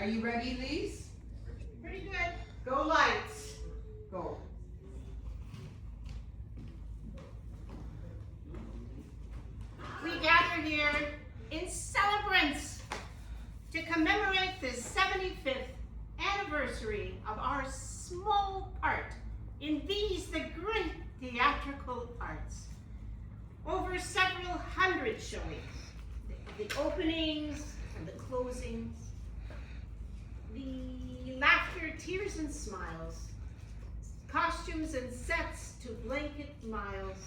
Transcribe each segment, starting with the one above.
Are you ready, Lise? Pretty good. Go lights. Go. We gather here in celebrance to commemorate the 75th anniversary of our small part in these, the great theatrical arts. Over several hundred showings, the openings and the closings, the laughter, tears, and smiles, costumes and sets to blanket miles.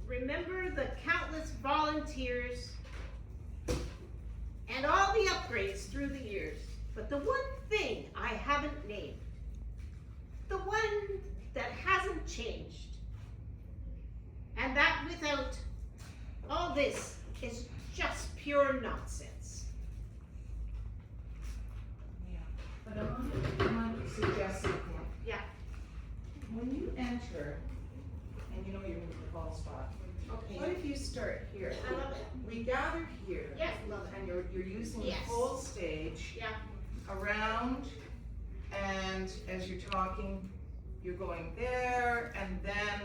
Remember the countless volunteers and all the upgrades through the years. But the one thing I haven't named, the one that hasn't changed, and that without all this is just pure nonsense. Yeah. But I want to suggest something. Yeah. When you enter, and you know you're in the ball spot, Okay. what if you start here? I love it. We gather here. Yes, love it. And you're using Yes. the whole stage Yeah. around, and as you're talking, you're going there, and then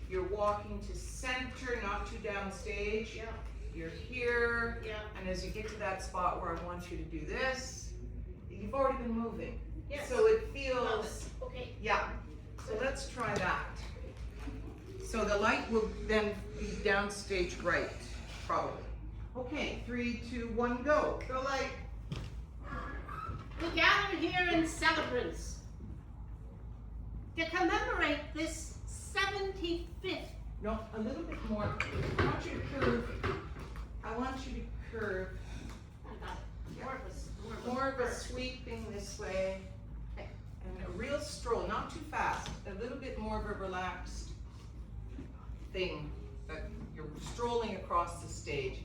you're walking to center, not too downstage. Yeah. You're here, Yeah. and as you get to that spot where I want you to do this, you've already been moving. Yes. So it Love feels, it. Okay. yeah. So let's try that. So the light will then be downstage right, probably. Okay, 3, 2, 1, go. Go light. We gather here in celebrance to commemorate this 75th. No, a little bit more. I want you to curve. I want you to curve. More of a sweeping this way. And a real stroll, not too fast. A little bit more of a relaxed thing. That you're strolling across the stage.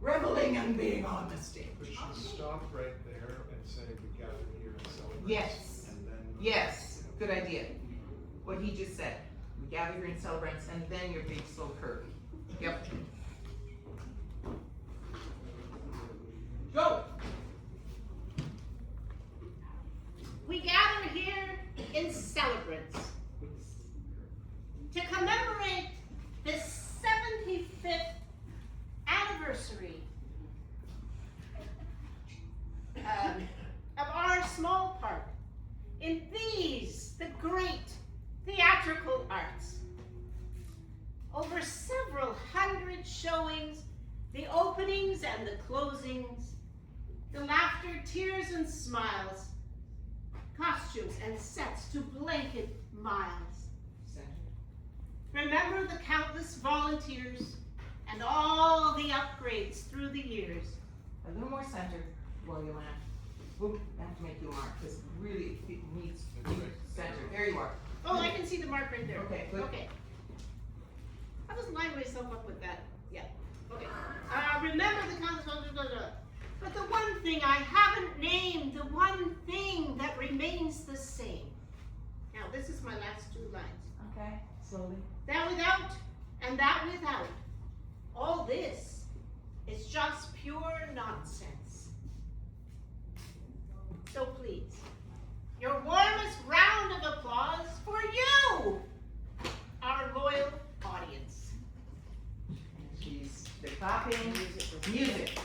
Reveling in being on the stage. We should stop right there and say we gather here and celebrate. Yes. And then. Yes, good idea. What he just said. We gather here in celebrance, and then your big slow curve. Yep. Go. We gather here in celebrance to commemorate the 75th anniversary of our small part in these, the great theatrical arts. Over several hundred showings, the openings and the closings, the laughter, tears, and smiles, costumes and sets to blanket miles. Remember the countless volunteers and all the upgrades through the years. A little more center while you land. We'll have to make you a mark because really it needs center. There you are. Oh, I can see the mark right there. Okay, good. Okay. I'll just line myself up with that. Yeah. Okay. Remember the countless volunteers. But the one thing I haven't named, the one thing that remains the same. Now, this is my last 2 lines. Okay, slowly. That without, and that without, all this is just pure nonsense. So please, your warmest round of applause for you, our loyal audience. They're clapping. Music.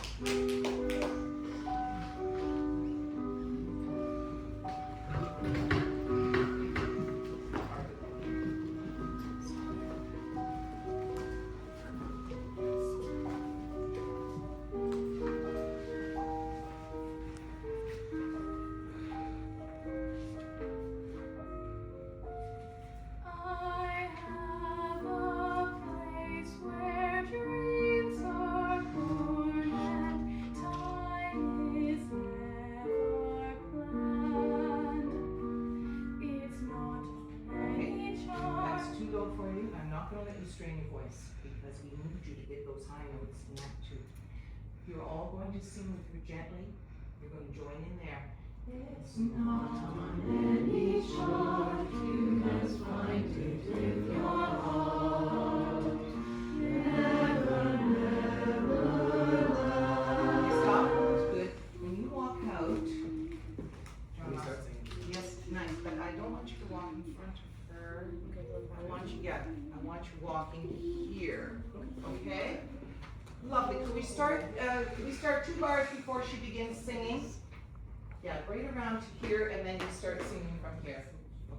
I have a place where dreams are born and time is never planned. It's not any charm. That's too low for you. I'm not going to let you strain your voice because we need you to get those high notes in that too. You're all going to sing with her gently. You're going to join in there. It's not on any chart you must find it with your heart. Never, never lie. Stop. Good. When you walking here, okay? Lovely. Could we start 2 bars before she begins singing? Yeah, right around to here, and then you start singing from here.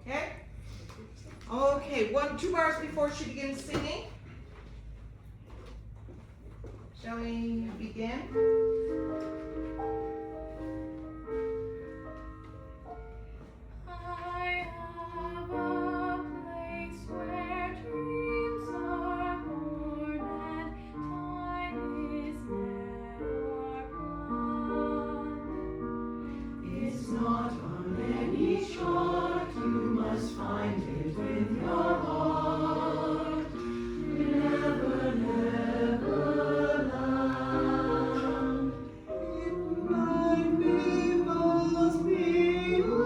Okay? Okay, 2 bars before she begins singing. Shall we begin? I have a place where dreams are born and time is never planned. It's not on any chart, you must find it with your heart. Never, never land. It might be, must be you,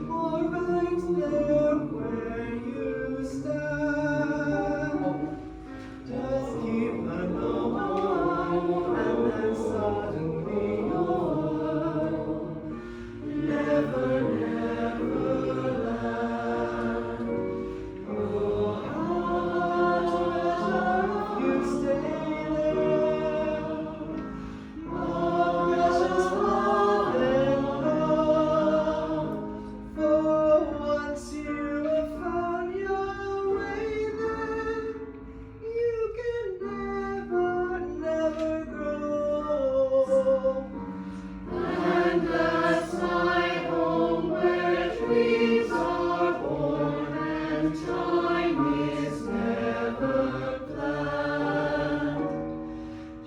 or right there where you stand. Just keep an eye, and then suddenly you're never, never land. Oh, how you stay there, oh, precious love and love. For once you have found your way there, you can never, never grow. And that's my home where dreams are born and time is never planned.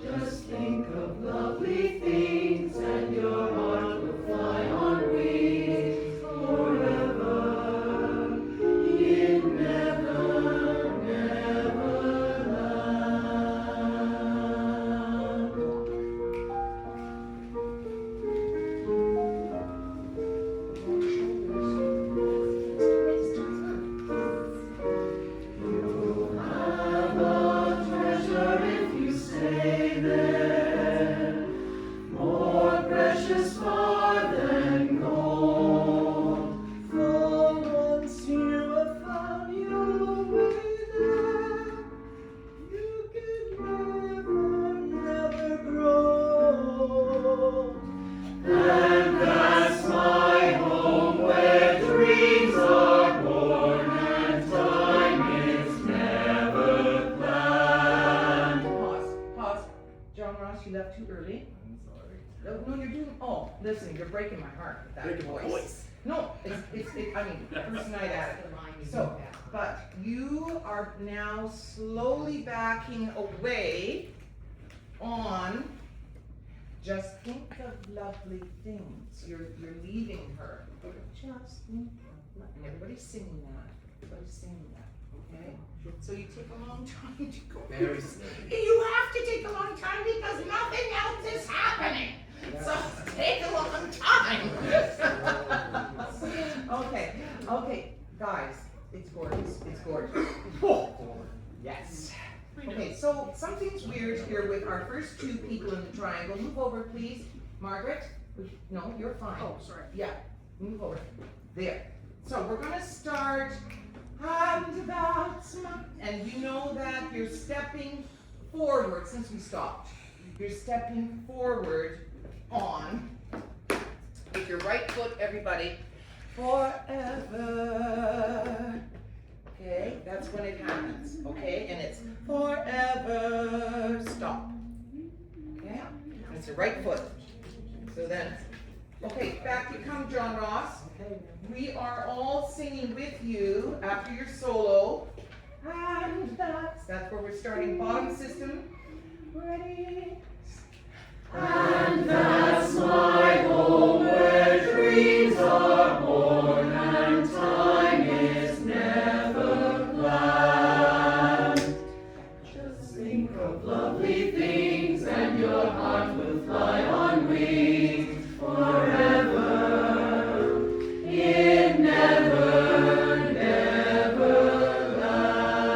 Just think of lovely things and your heart will fly on wings forever. It never, never land. You'll have a treasure if you stay there, more precious far than gold. For once you have found your way there, you can never, never grow. And that's my home where dreams are born and time is never planned. Pause. John Ross, you left too early. I'm sorry. No, you're doing, listen, you're breaking my heart with that Breaking my voice. No, I mean, first night at it. So, but you are now slowly backing away on just think of lovely things. You're leaving her. Just think of, and everybody's singing that. Everybody's singing that, okay? So you take a long time to go. Very slow. You have to take a long time because nothing else is happening. So take a long time. Okay, guys, it's gorgeous. It's gorgeous. Yes. Okay, so something's weird here with our first 2 people in the triangle. Move over, please. Margaret? No, you're fine. Oh, sorry. Yeah, move over. There. So we're gonna start, and that's my, and you know that you're stepping forward since we stopped. You're stepping forward on, with your right foot, everybody, forever. Okay, that's when it happens, okay? And it's forever, stop. Okay, and it's your right foot. So then, okay, back you come, John Ross. We are all singing with you after your solo. And that's where we're starting. Bottom system. Ready? And that's my home where dreams are born and time is never planned. Just think of lovely things and your heart will fly on wings forever. It never, never lands.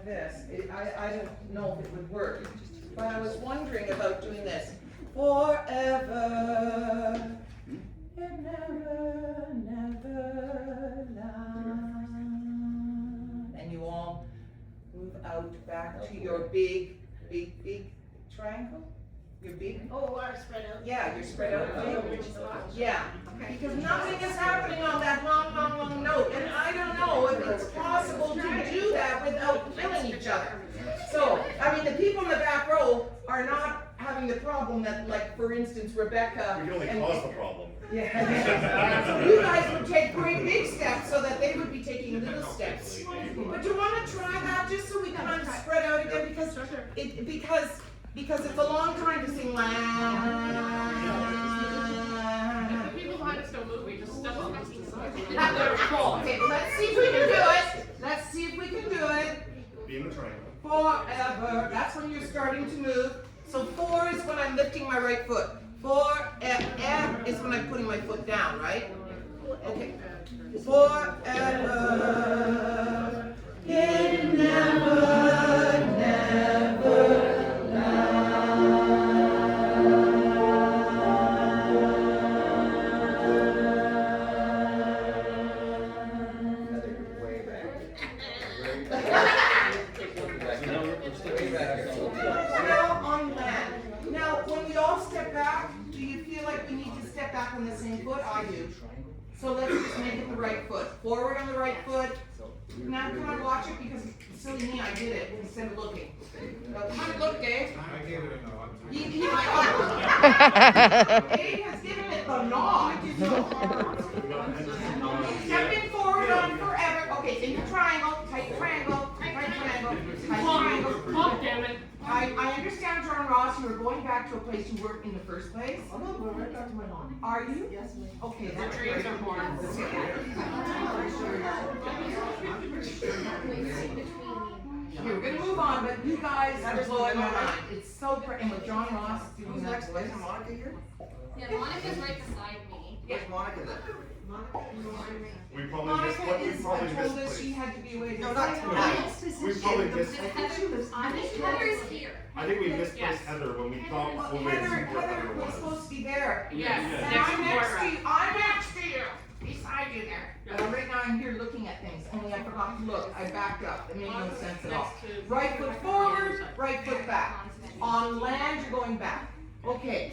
this. I don't know if it would work, but I was wondering about doing this. Forever, it never, never lasts. And you all move out back to your big triangle. Your big. Oh, our spread out. Yeah, you're spread out. Yeah, because nothing is happening on that long note, and I don't know if it's possible to do that without killing each other. So, I mean, the people in the back row are not having the problem that, like, for instance, Rebecca. We can only and- cause the problem. Yeah. So you guys would take great big steps so that they would be taking little steps. But you want to try that just so we kind of spread out again because it's a long time to sing la. The people behind us don't move, we just step on them. Okay, let's see if we can do it. Let's see if we can do it. Be in the triangle. Forever. That's when you're starting to move. So 4 is when I'm lifting my right foot. 4 F is when I'm putting my foot down, right? Okay. Forever. It never, never. Now on land. Now, when we all step back, do you feel like we need to step back on the same foot? I do. So let's just make it the right foot. Forward on the right foot. Now come on, watch it because silly me, I did it instead of looking. Come on, look, Dave. I gave it a nod. Dave has given it the nod. Stepping forward on forever. Okay, in your triangle, tight triangle, tight triangle, tight triangle. Oh, damn it. I understand, John Ross, you were going back to a place you weren't in the first place. I'm not going right back to my home. Are you? Yes, ma'am. Okay, The that's dreams great. are born. Okay, we're gonna move on, but you guys are blowing my mind. It's so great, and with John Ross doing Who's that next? voice. Is Monica here? Yeah, Monica's right beside me. Where's Monica then? We probably Monica misplaced. We is, probably I told us she misplaced. had to be away. No, not tonight. We probably misplaced. I think Heather's here. I think we misplaced Yes. Heather when we thought full way Heather, support Heather Heather was was. supposed to be there. Yes, And next I'm to next to Moira. you, I'm next to you, beside you there. But right now I'm here looking at things, only I forgot to look, I backed up, it made no sense at all. Right foot forward, right foot back. On land, you're going back. Okay,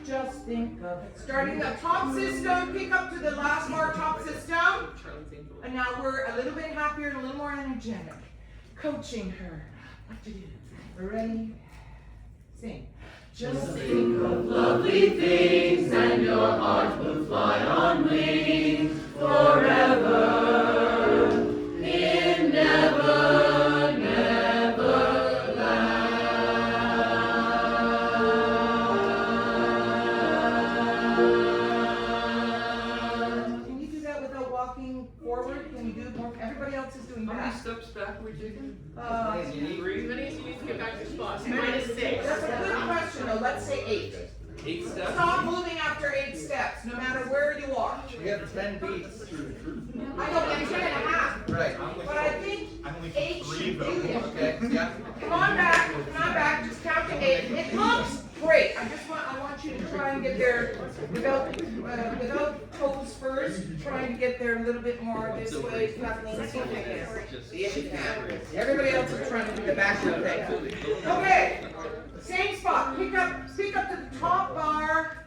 just think of it. Starting the top system, pick up to the last bar top system. And now we're a little bit happier and a little more energetic. Coaching her what to do. We're ready? Sing. Just think of lovely things and your heart will fly on wings forever. It never, never lasts. Can you do that without walking forward? Can you do it more? Everybody else is doing How many that. steps back were we taking? Three minutes, you need to get back to your spot. Minus 6. That's a good question though. Let's say 8. 8 steps? Stop moving after 8 steps, no matter where you are. We have 10 beats. I know, but 10.5. Right. But I think I'm only 8 3 should though. do it. Okay, yeah. Come on back, just count to 8. It looks great. I want you to try and get there without toes first. Trying to get there a little bit more this way, Kathleen. See if you can. See if you can. Everybody else is trying to do the backward thing. Okay, same spot. Pick up to the top bar.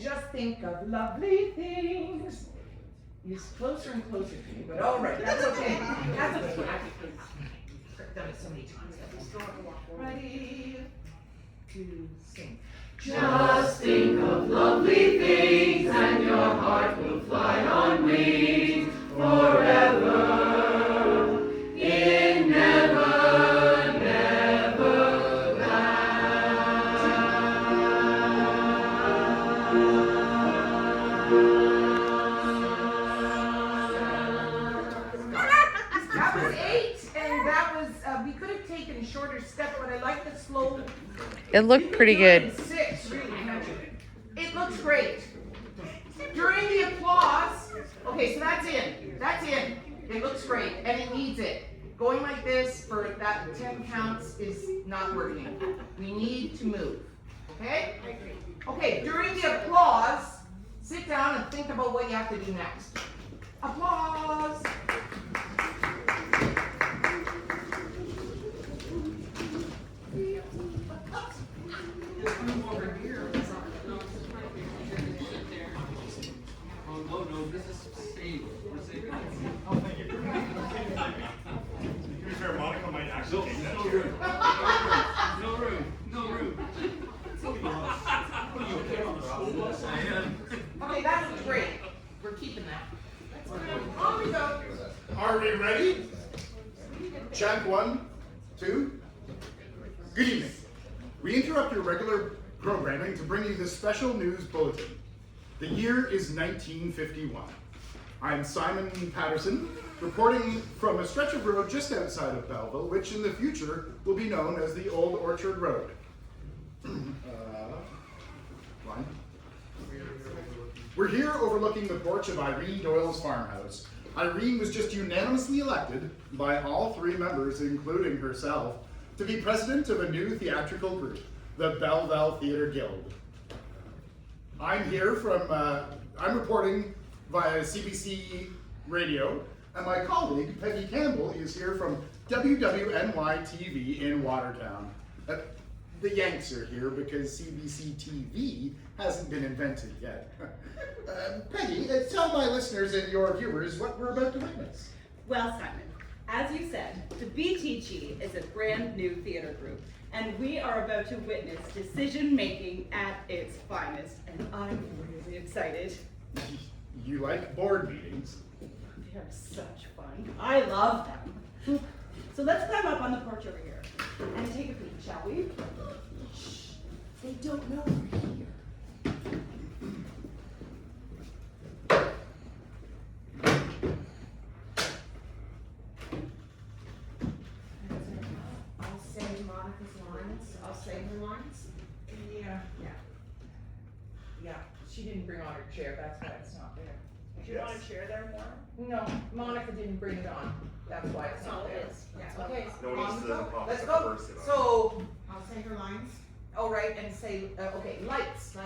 Just think of lovely things. It's closer and closer to you, but all right, that's okay. That's okay. I've done it so many times. Ready to sing. Just think of lovely things, and your heart will fly on wings forever. It never, never That was 8, and that was, we could have taken a shorter step, but I like the slow. It looked pretty good. 6, really, can't you? It looks great. During the applause, okay, so that's in. It looks great, and it needs it. Going like this for that 10 counts is not working. We need to move, okay? I agree. Okay, during the applause, sit down and think about what you have to do next. Applause! Oh, no, this is safe. We're safe. Oh, thank you. To be fair, Monica might actually take that chair. No room. No room. I am. Okay, that's great. We're keeping that. On we go. Are we ready? Check 1, 2. Good evening. We interrupt your regular programming to bring you this special news bulletin. The year is 1951. I'm Simon Patterson, reporting from a stretch of road just outside of Belleville, which in the future will be known as the Old Orchard Road. Line. We're here overlooking the porch of Irene Doyle's farmhouse. Irene was just unanimously elected by all 3 members, including herself, to be president of a new theatrical group, the Belleville Theatre Guild. I'm here I'm reporting via CBC Radio, and my colleague, Peggy Campbell, is here from WWNY TV in Watertown. The Yanks are here because CBC TV hasn't been invented yet. Peggy, tell my listeners and your viewers what we're about to witness. Well, Simon, as you said, the BTG is a brand new theater group, and we are about to witness decision-making at its finest, and I'm really excited. You like board meetings? They're such fun. I love them. So let's climb up on the porch over here and take a peek, shall we? Shh, they don't know we're here. I'll say Monica's lines. I'll say her lines. Yeah. Yeah, she didn't bring on her chair, that's why it's not there. Do you want a chair there, more? No, Monica didn't bring it on, that's why it's That's all not it there. is. That's all Okay, it is. No one on needs we to go. pop Let's the go. first it on. So, I'll say her lines. all right, and say, okay, lights.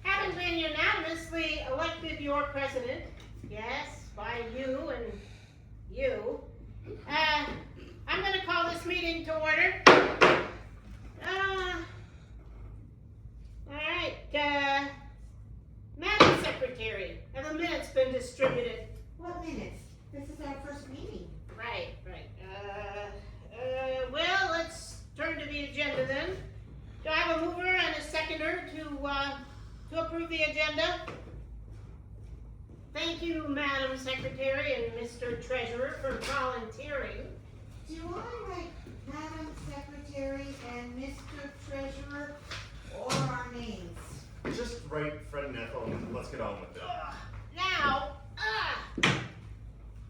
Having been unanimously elected your president, yes, by you and you, I'm gonna call this meeting to order. Alright, Madam Secretary, have the minutes been distributed? What minutes? This is our first meeting. Right. Well, let's turn to the agenda then. Do I have a mover and a seconder to approve the agenda? Thank you, Madam Secretary and Mr. Treasurer, for volunteering. Do I write Madam Secretary and Mr. Treasurer or our names? Just write Fred and Ethel and let's get on with it. Now,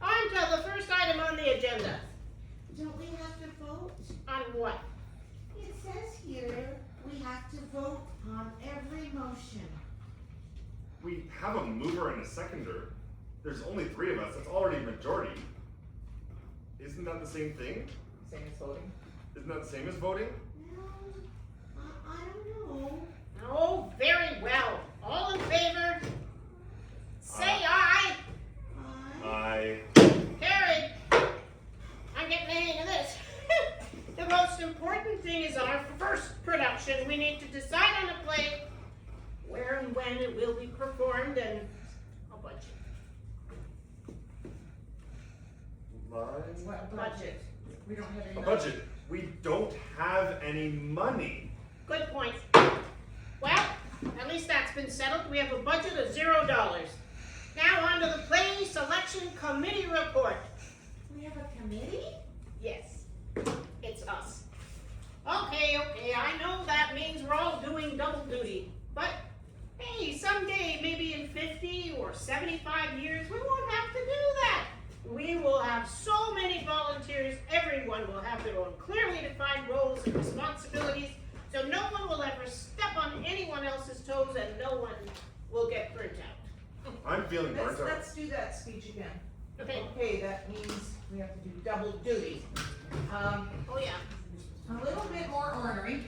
on to the first item on the agenda. Don't we have to vote? On what? It says here we have to vote on every motion. We have a mover and a seconder. There's only 3 of us. That's already a majority. Isn't that the same thing? Same as voting. Isn't that the same as voting? Well, I don't know. Oh, very well. All in favor? Say aye. I. Carried. I'm getting the hang of this. The most important thing is our first production. We need to decide on a play, where and when it will be performed, and a budget. What budget? We don't have any. A budget. We don't have any money. Good point. Well, at least that's been settled. We have a budget of $0. Now on to the play selection committee report. We have a committee? Yes, it's us. Okay, I know that means we're all doing double duty, but hey, someday, maybe in 50 or 75 years, we won't have to do that. We will have so many volunteers, everyone will have their own clearly defined roles and responsibilities, so no one will ever step on anyone else's toes and no one will get burnt out. I'm feeling burnt out. Let's do that speech again. Okay. Okay, that means we have to do double duty. Oh, yeah. A little bit more ornery,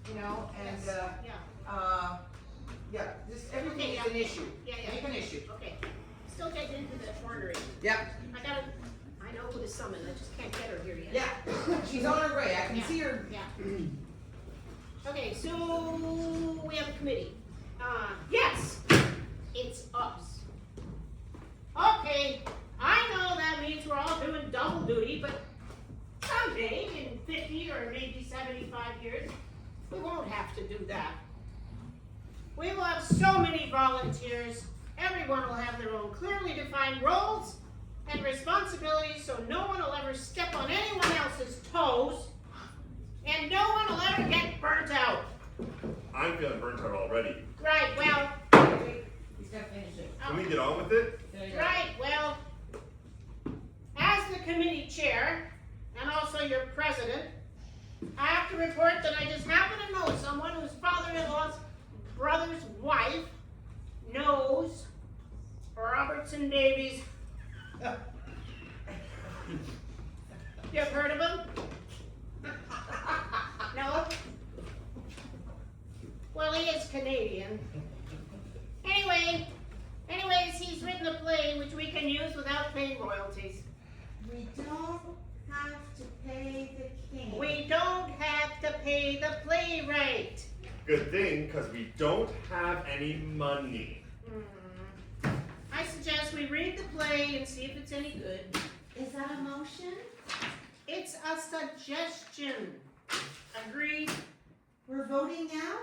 you know, and, Yeah. yeah, just everything Okay, is yeah. an issue. Yeah, yeah. Make an issue. Okay. Still getting into the ornery. Yep. I know who to summon, I just can't get her here yet. Yeah, she's on her way, I can Yeah. see her. Yeah. Okay, so we have a committee. Yes, it's us. Okay, I know that means we're all doing double duty, but someday, in 50 or maybe 75 years, we won't have to do that. We will have so many volunteers. Everyone will have their own clearly defined roles and responsibilities, so no one will ever step on anyone else's toes, and no one will ever get burnt out. I'm feeling burnt out already. Right, well, He's gonna finish it. Can we get on with it? right, well, as the committee chair, and also your president, I have to report that I just happen to know someone whose father-in-law's brother's wife knows Robertson Davies. You've heard of him? No? Well, he is Canadian. Anyways, he's written a play which we can use without paying royalties. We don't have to pay the king. We don't have to pay the playwright. Good thing, because we don't have any money. I suggest we read the play and see if it's any good. Is that a motion? It's a suggestion. Agreed? We're voting now?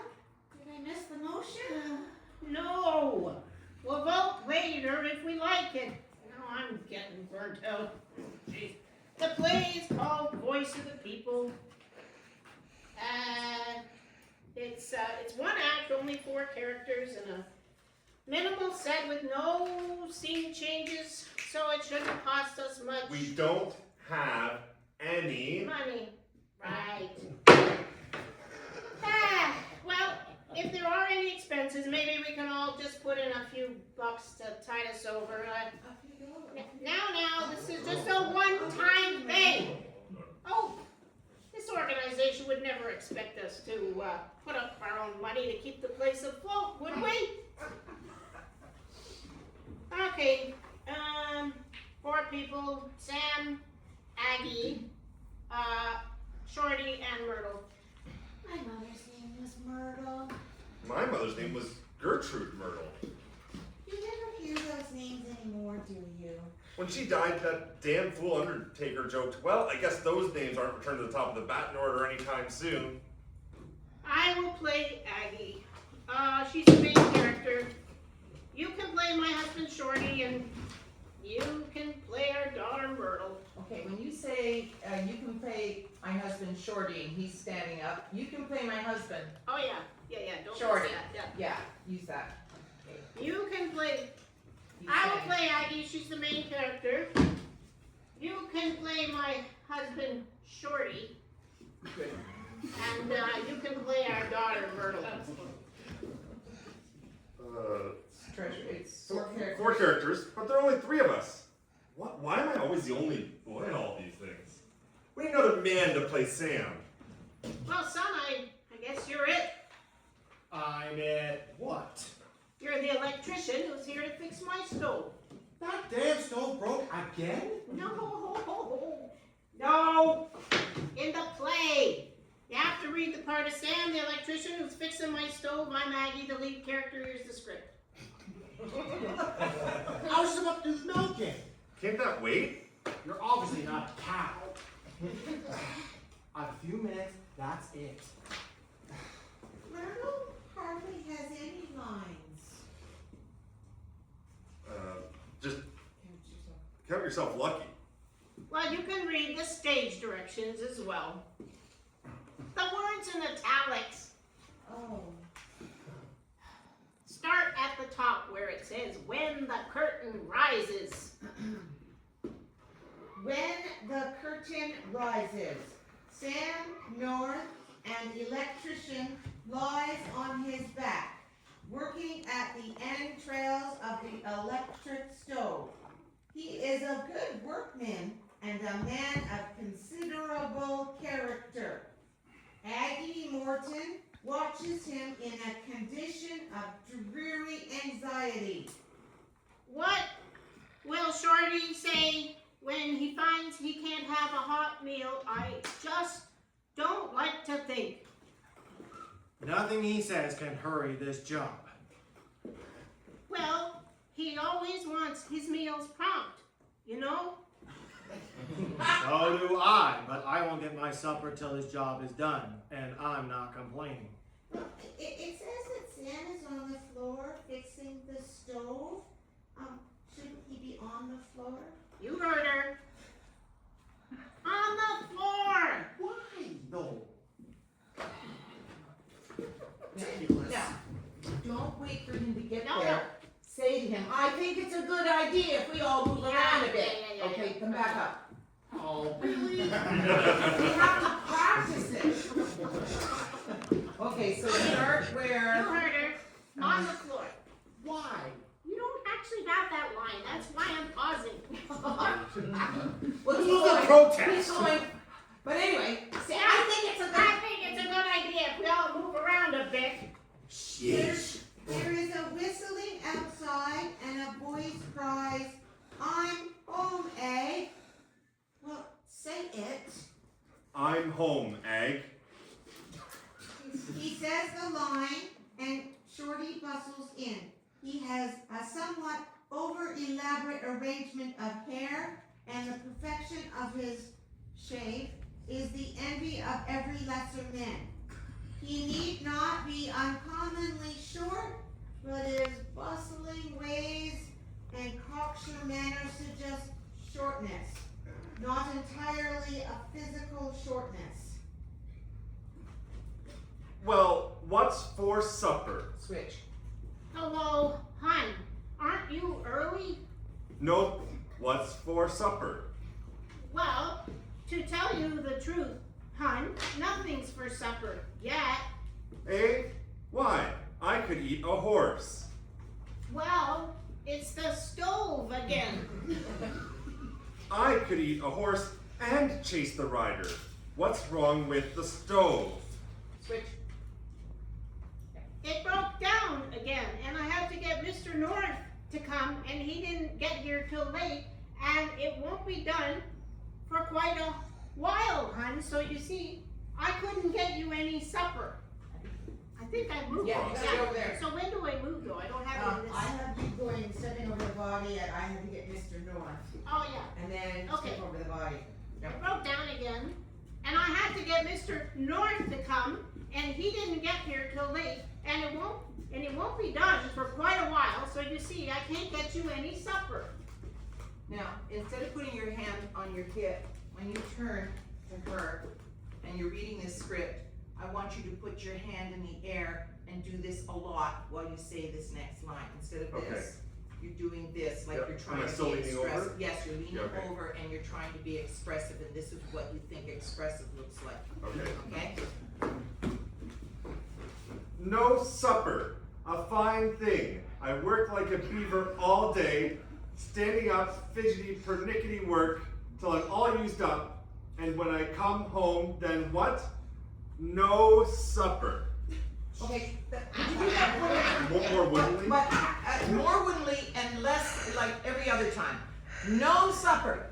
Did I miss the motion? No. We'll vote later if we like it. No, I'm getting burnt out. Jeez. The play is called Voice of the People. It's one act, only 4 characters, and a minimal set with no scene changes, so it shouldn't cost us much We don't have any. money. Right. Well, if there are any expenses, maybe we can all just put in a few bucks to tide us over. Now, this is just a one-time thing. Oh, this organization would never expect us to put up our own money to keep the place afloat, would we? Okay, 4 people: Sam, Aggie, Shorty, and Myrtle. My mother's name was Myrtle. My mother's name was Gertrude Myrtle. You never hear those names anymore, do you? When she died, that damn fool Undertaker joked, well, I guess those names aren't returned to the top of the batting order anytime soon. I will play Aggie. She's the main character. You can play my husband Shorty, and you can play our daughter Myrtle. Okay, when you say, you can play my husband Shorty and he's standing up, you can play my husband Oh yeah, don't miss Shorty. that. Yeah, use that. Yeah. You can play. You I will say. play Aggie. She's the main character. You can play my husband Shorty, and you can play our daughter Myrtle. Treasure, it's 4 characters. 4 characters, but there are only 3 of us. Why am I always the only boy in all these things? We need another man to play Sam. Well, son, I guess you're it. I'm at what? You're the electrician who's here to fix my stove. That damn stove broke again? No, in the play. You have to read the part of Sam, the electrician who's fixing my stove. I'm Maggie, the lead character. Here's the script. I was about to do milking. Can't that wait? You're obviously not a cow. A few minutes, that's it. Myrtle hardly has any lines. Just count yourself lucky. Well, you can read the stage directions as well. The words in italics. Oh. Start at the top where it says, when the curtain rises. When the curtain rises, Sam North, an electrician, lies on his back, working at the entrails of the electric stove. He is a good workman and a man of considerable character. Aggie Morton watches him in a condition of dreary anxiety. What will Shorty say when he finds he can't have a hot meal? I just don't like to think. Nothing he says can hurry this job. Well, he always wants his meals prompt, you know? So do I, but I won't get my supper till his job is done, and I'm not complaining. Well, it says that Sam is on the floor fixing the stove. Shouldn't he be on the floor? You heard her. On the floor! Why? No. Now, don't wait for him to get No, there. no. Say to him, I think it's a good idea if we all move around a bit. Yeah. Okay, come back up. Oh, really? We have to practice it. Okay, so start You where. heard her. On the floor. Why? You don't actually have that line. That's why I'm pausing. Well, he's Oh, going. protest. He's going. But anyway, say, I think it's a good. I think it's a good idea if we all move around a bit. Yes. There is a whistling outside and a voice cries, I'm home, Egg. Well, say it. I'm home, Egg. He says the line and Shorty bustles in. He has a somewhat over-elaborate arrangement of hair, and the perfection of his shave is the envy of every lesser man. He need not be uncommonly short, but his bustling ways and cocksure manner suggest shortness, not entirely a physical shortness. Well, what's for supper? Switch. Hello, hon. Aren't you early? Nope. What's for supper? Well, to tell you the truth, hon, nothing's for supper yet. Eh? Why? I could eat a horse. Well, it's the stove again. I could eat a horse and chase the rider. What's wrong with the stove? Switch. It broke down again, and I had to get Mr. North to come, and he didn't get here till late, and it won't be done for quite a while, hon. So you see, I couldn't get you any supper. I think I moved. Yeah, you got it over there. So when do I move though? I don't have it in this. I have you going, stepping over the body, and I had to get Mr. North, Oh yeah. and then Okay. step over the body. It broke down again, and I had to get Mr. North to come, and he didn't get here till late, and it won't be done for quite a while. So you see, I can't get you any supper. Now, instead of putting your hand on your hip, when you turn to her and you're reading this script, I want you to put your hand in the air and do this a lot while you say this next line. Instead of Okay. this, you're doing this, like Yep. you're Am trying I to still be leaning expressive. over? Yes, you're leaning Yeah, okay. over and you're trying to be expressive, and this is what you think expressive looks like. Okay. Okay? No supper. A fine thing. I work like a beaver all day, standing up, fidgety, pernickety work till I'm all used up. And when I come home, then what? No supper. Okay, you have More woodenly? But more woodenly and less like every other time. No supper.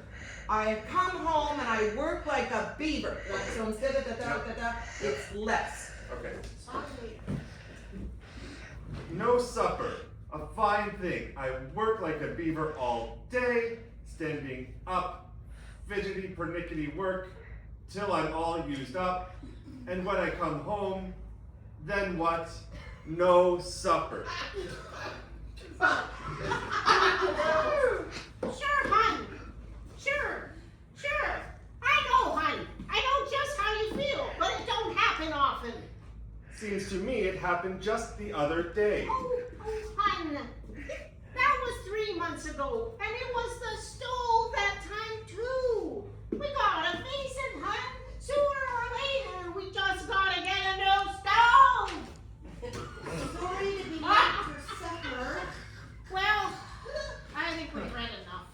I come home and I work like a beaver. So instead of da-da-da-da, it's less. Okay. Talk later. No supper. A fine thing. I work like a beaver all day, standing up, fidgety, pernickety work till I'm all used up. And when I come home, then what? No supper. Sure, hon. Sure. I know, hon. I know just how you feel, but it don't happen often. Seems to me it happened just the other day. Oh, hon. That was 3 months ago, and it was the stove that time too. We gotta face it, hon. Sooner or later, we just gotta get a new stove. Sorry to be late for supper. Well, I think we've read enough.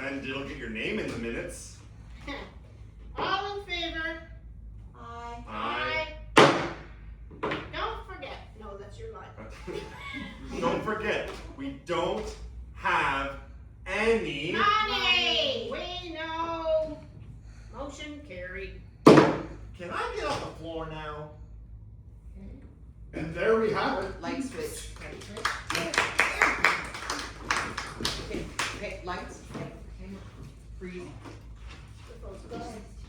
and it'll get your name in the minutes. All in favor? Aye. Don't forget. No, that's your line. Don't forget, we don't have any. Money! We know. Motion carried. Can I get off the floor now? And there we have it. Light switch. Okay, lights. Okay, freeze.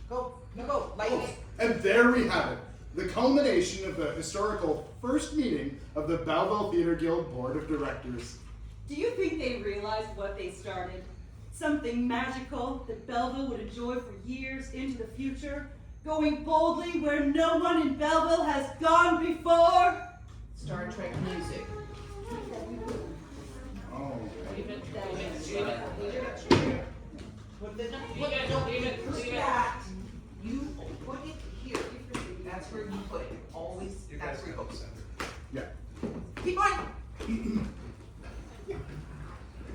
Go, go, lights. And there we have it. The culmination of the historical first meeting of the Belleville Theatre Guild Board of Directors. Do you think they realized what they started? Something magical that Belleville would enjoy for years into the future? Going boldly where no one in Belleville has gone before? Star Trek music. Oh. Push that. You put it here. That's where you put it. Always, that's where you go. Yeah. Keep going.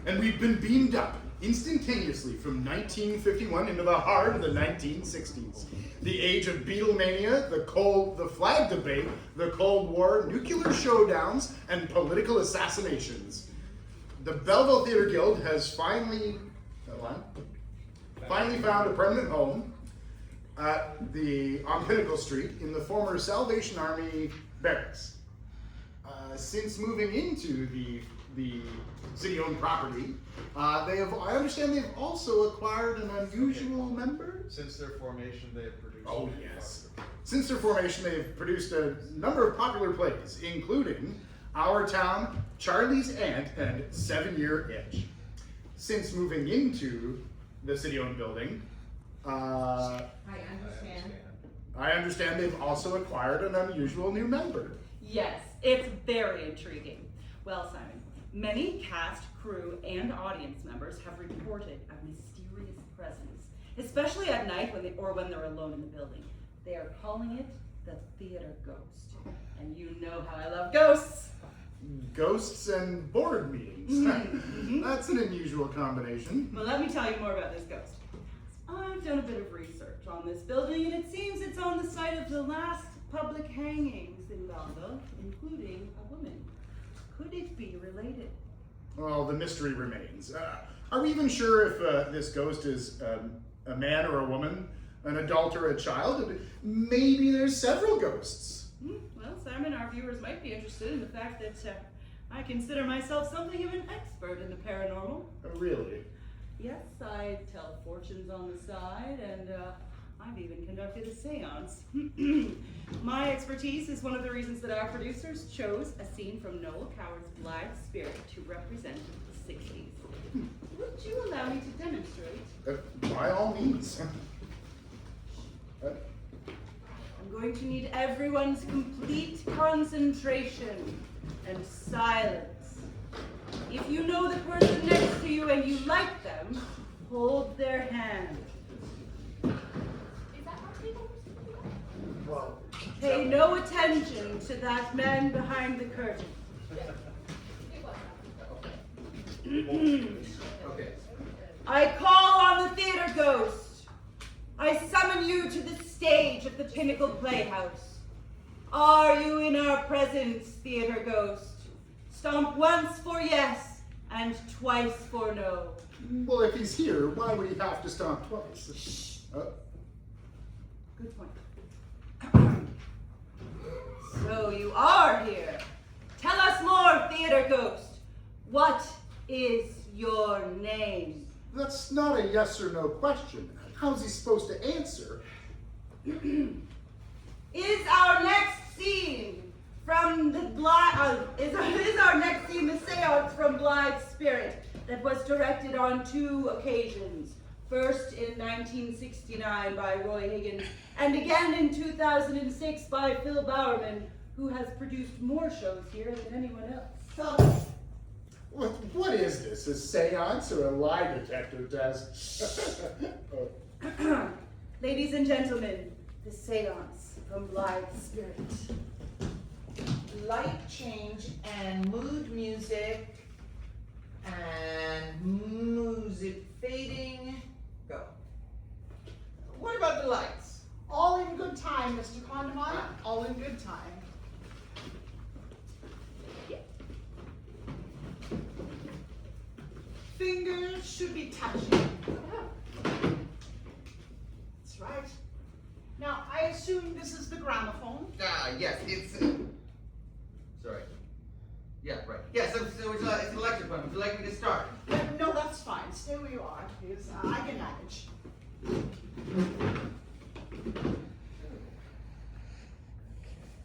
And we've been beamed up instantaneously from 1951 into the heart of the 1960s. The age of Beatlemania, the flag debate, the Cold War, nuclear showdowns, and political assassinations. The Belleville Theatre Guild has finally found a permanent home on Pinnacle Street in the former Salvation Army barracks. Since moving into the city-owned property, I understand they've also acquired an unusual member. Since their formation, they have produced. Oh yes. Since their formation, they've produced a number of popular plays, including Our Town, Charlie's Aunt, and 7-Year Itch. Since moving into the city-owned building, I understand they've also acquired an unusual new member. Yes, it's very intriguing. Well, Simon, many cast, crew, and audience members have reported a mysterious presence, especially at night when they're alone in the building. They are calling it the Theater Ghost. And you know how I love ghosts. Ghosts and board meetings. That's an unusual combination. Well, let me tell you more about this ghost. I've done a bit of research on this building, and it seems it's on the site of the last public hangings in Belleville, including a woman. Could it be related? Well, the mystery remains. Are we even sure if this ghost is a man or a woman, an adult or a child? Maybe there's several ghosts. Well, Simon, our viewers might be interested in the fact that I consider myself something of an expert in the paranormal. Really? Yes, I tell fortunes on the side, and I've even conducted a seance. My expertise is one of the reasons that our producers chose a scene from Noel Coward's Blithe Spirit to represent the 60s. Would you allow me to demonstrate? By all means. I'm going to need everyone's complete concentration and silence. If you know the person next to you and you like them, hold their hand. Well, Pay no attention to that man behind the curtain. I call on the theater ghost. I summon you to the stage of the Pinnacle Playhouse. Are you in our presence, theater ghost? Stomp once for yes and twice for no. Well, if he's here, why would he have to stomp twice? Good point. So you are here. Tell us more, theater ghost. What is your name? That's not a yes or no question. How's he supposed to answer? Is our next scene from the is our next scene the seance from Blithe Spirit that was directed on 2 occasions? First in 1969 by Roy Higgins, and again in 2006 by Phil Bowerman, who has produced more shows here than anyone else. What is this, a seance or a lie detector test? Ladies and gentlemen, the seance from Blithe Spirit. Light change and mood music and music fading touching. That's right. Now, I assume this is the gramophone. Yes, it's, sorry. Yeah, right. Yeah, so it's an electric one. Would you like me to start? No, that's fine. Stay where you are, because I can manage.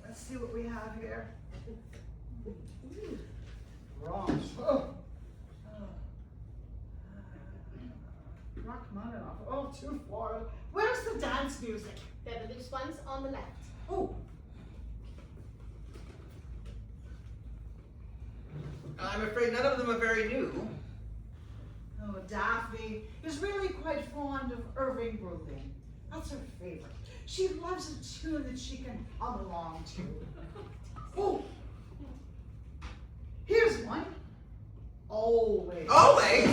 Let's see what we have here. Wrong. Rachmaninoff. Oh, too far. Where's the dance music? They're the loose ones on the left. Oh, I'm afraid none of them are very new. oh, Daphne is really quite fond of Irving Berlin. That's her favorite. She loves a tune that she can hum along to. Oh, here's one. Always. Always?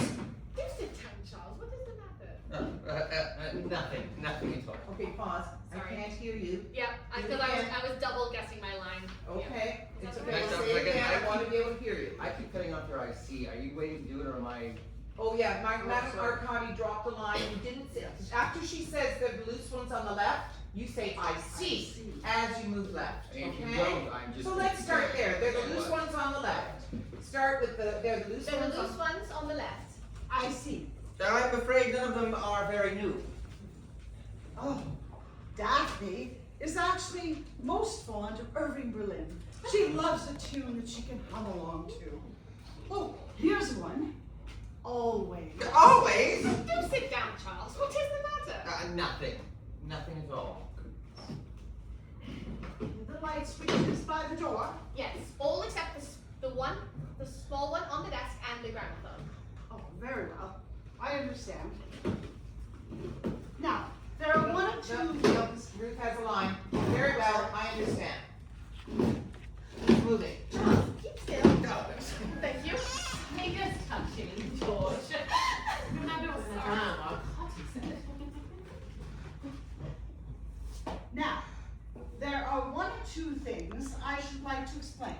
You sit down, Charles. What is the matter? Nothing at all. Okay, pause. Sorry. I can't hear you. Yeah, because I was double guessing my line. Okay, it's okay. Back up Say a it again. second. I want to be able to hear you. I keep cutting off your IC. Are you waiting to do it or am I? Oh yeah, Madam Arcadi dropped the line. You didn't say, after she says the loose one's on the left, you say I see as you move left, And if you okay? don't, I'm just. So let's start there. They're the loose ones on the left. Start with they're the loose They're ones the loose on. ones on the left. I see. I'm afraid none of them are very new. Oh, Daphne is actually most fond of Irving Berlin. She loves a tune that she can hum along to. Oh, here's one. Always. Always? Do sit down, Charles. What is the matter? Nothing. Nothing at all. The light switch is by the door. Yes, all except the small one on the desk and the gramophone. Oh, very well. I understand. Now, there are one or two things. Ruth has a line. Very well, I understand. Keep moving. Charles, keep still. Thank you. Make us touching, George. I'm sorry. Now, there are one or two things I should like to explain.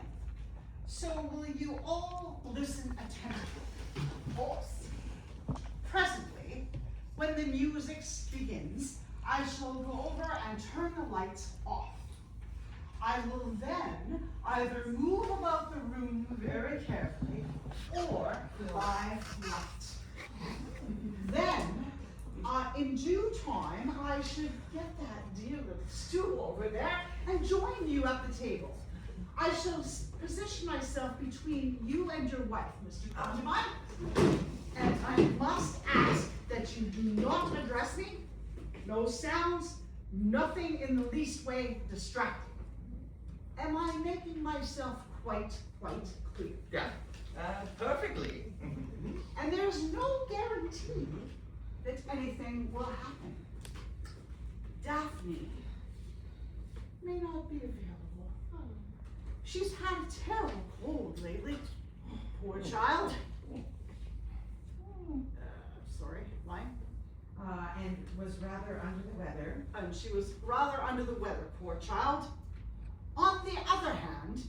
So will you all listen attentively? Of course. Presently, when the music begins, I shall go over and turn the lights off. I will then either move about the room very carefully or by light. Then, in due time, I should get that dear little stool over there and join you at the table. I shall position myself between you and your wife, Mr. Conjumine. And I must ask that you do not address me. No sounds, nothing in the least way distracting. Am I making myself quite clear? Yeah. Perfectly. And there's no guarantee that anything will happen. Daphne may not be available. She's had a terrible cold lately. Poor child. Sorry, line? And was rather under the weather. And she was rather under the weather, poor child. On the other hand,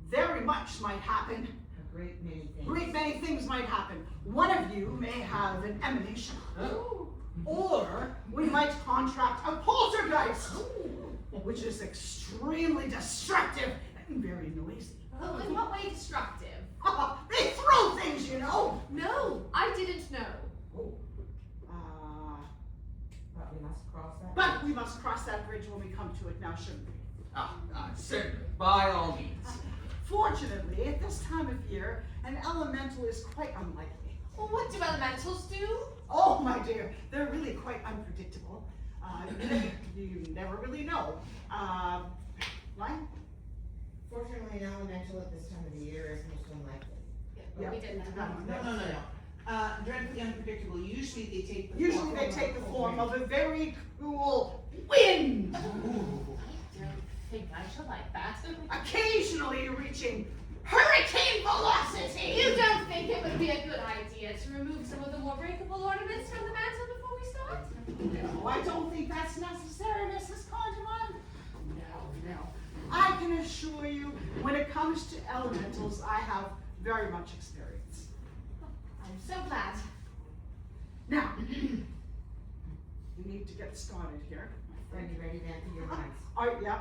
very much might happen. A great many things. Great many things might happen. One of you may have an emanation. Oh. Or we might contract a poltergeist, which is extremely destructive and very noisy. Oh, in what way destructive? They throw things, you know. No, I didn't know. But we must cross that. But we must cross that bridge when we come to it now, shouldn't we? Certainly. By all means. Fortunately, at this time of year, an elemental is quite unlikely. Well, what do elementals do? Oh, my dear, they're really quite unpredictable. You never really know. Right? Fortunately, an elemental at this time of the year is most unlikely. Yeah. We did that. No. Dreadfully unpredictable. Usually they take the Usually form they of take a the cold form wind. of a very cool wind, I don't think I shall like that. occasionally reaching hurricane velocity. You don't think it would be a good idea to remove some of the more breakable ornaments from the mantle before we start? No, I don't think that's necessary, Mrs. Conjumine. No. I can assure you, when it comes to elementals, I have very much experience. I'm so glad. to get started here. Are you ready to empty your minds? Yeah.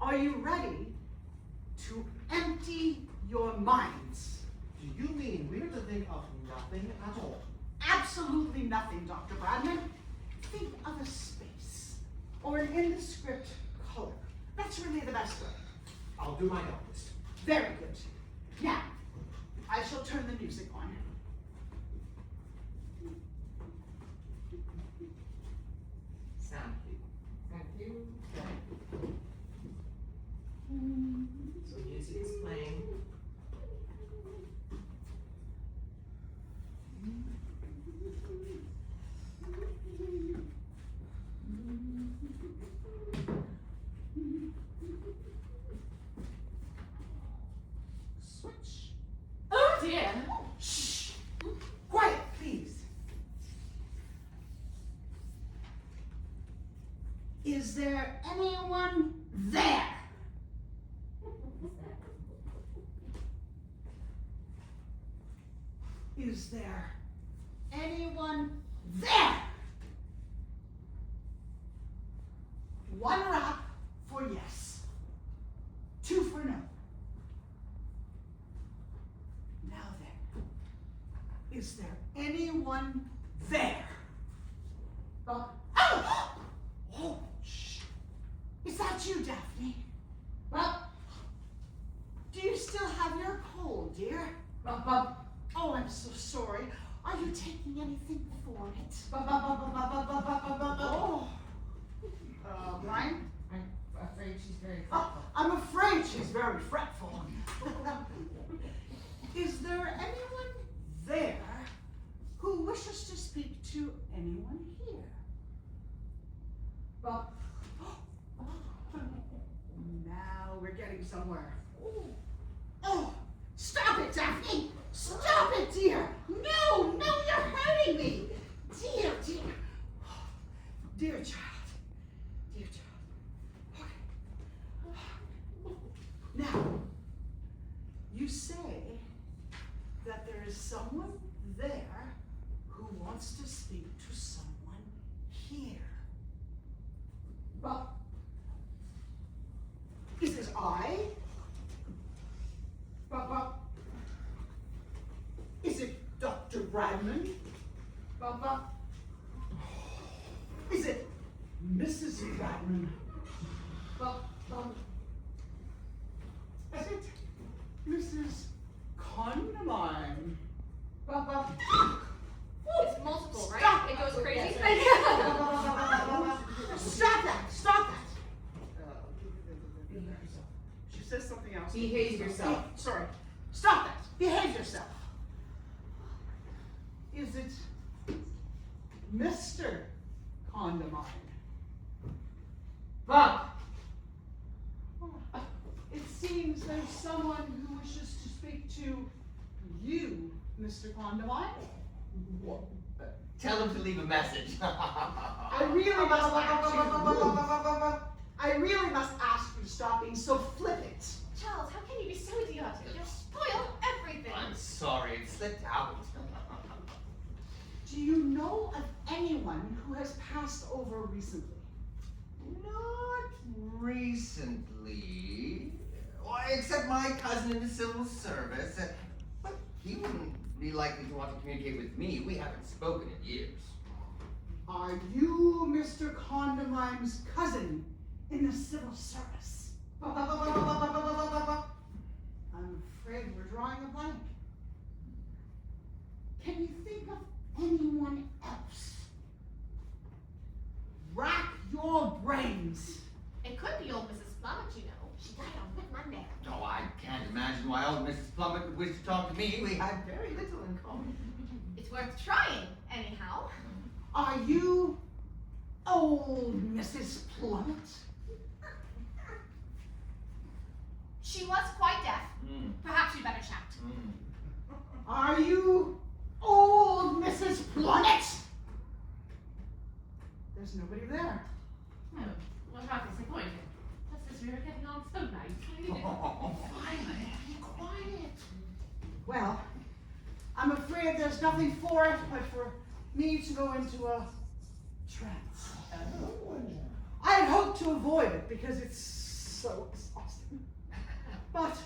Are you ready to empty your minds? Do you mean we're to think of nothing at all? Absolutely nothing, Dr. Bradman. Think of a space or an indescript color. That's really the best way. I'll do my darndest. Very good. Now, I shall turn the music on. Sound cue. Thank you. So music is playing. Switch. Oh dear. Shh. Quiet, please. Is there anyone there? Is there anyone there? One rap for yes, two for no. Now then, is there anyone there? Oh! Oh, shh. Is that you, Daphne? Do you still have your cold, dear? Oh, I'm so sorry. Are you taking anything for it? Oh. Brian? I'm afraid she's very Oh, fretful. I'm afraid she's very fretful. Is there anyone there who wishes to speak to anyone here? Now we're getting somewhere. Oh, stop it, Daphne! Stop it, dear! No, you're hurting me! Dear. Dear child. Dear child. Okay. Now, you say that there is someone there who wants to speak to someone here. Is it I? Is it Dr. Bradman? Is it Mrs. Bradman? Is it Mrs. Condamine? It's multiple, right? Stop. It goes crazy. Stop that! She says something else. Behave yourself. Oh, sorry. Stop that! Behave yourself. Is it Mr. Condamine? It seems there's someone who wishes to speak to you, Mr. Condamine. Tell him to leave a message. I really must ask you to stop being so flippant. Charles, how can you be so idiotic? You'll spoil everything. I'm sorry, it slipped out. Do you know of anyone who has passed over recently? Not recently. Well, except my cousin in the civil service. But he wouldn't be likely to want to communicate with me. We haven't spoken in years. Are you Mr. Condamine's cousin in the civil service? I'm afraid we're drawing a blank. Can you think of anyone else? Rack your brains. It could be old Mrs. Plummett, you know. She died on Whit Monday. Oh, I can't imagine why old Mrs. Plummett would wish to talk to me. We have very little in common. It's worth trying, anyhow. Are you old Mrs. Plummett? She was quite deaf. Perhaps we better chat. Are you old Mrs. Plummett? There's nobody there. Oh, well, how disappointing. Just as we were getting on so nicely. Finally, be quiet. Well, I'm afraid there's nothing for it but for me to go into a trance. I had hoped to avoid it because it's so exhausting. But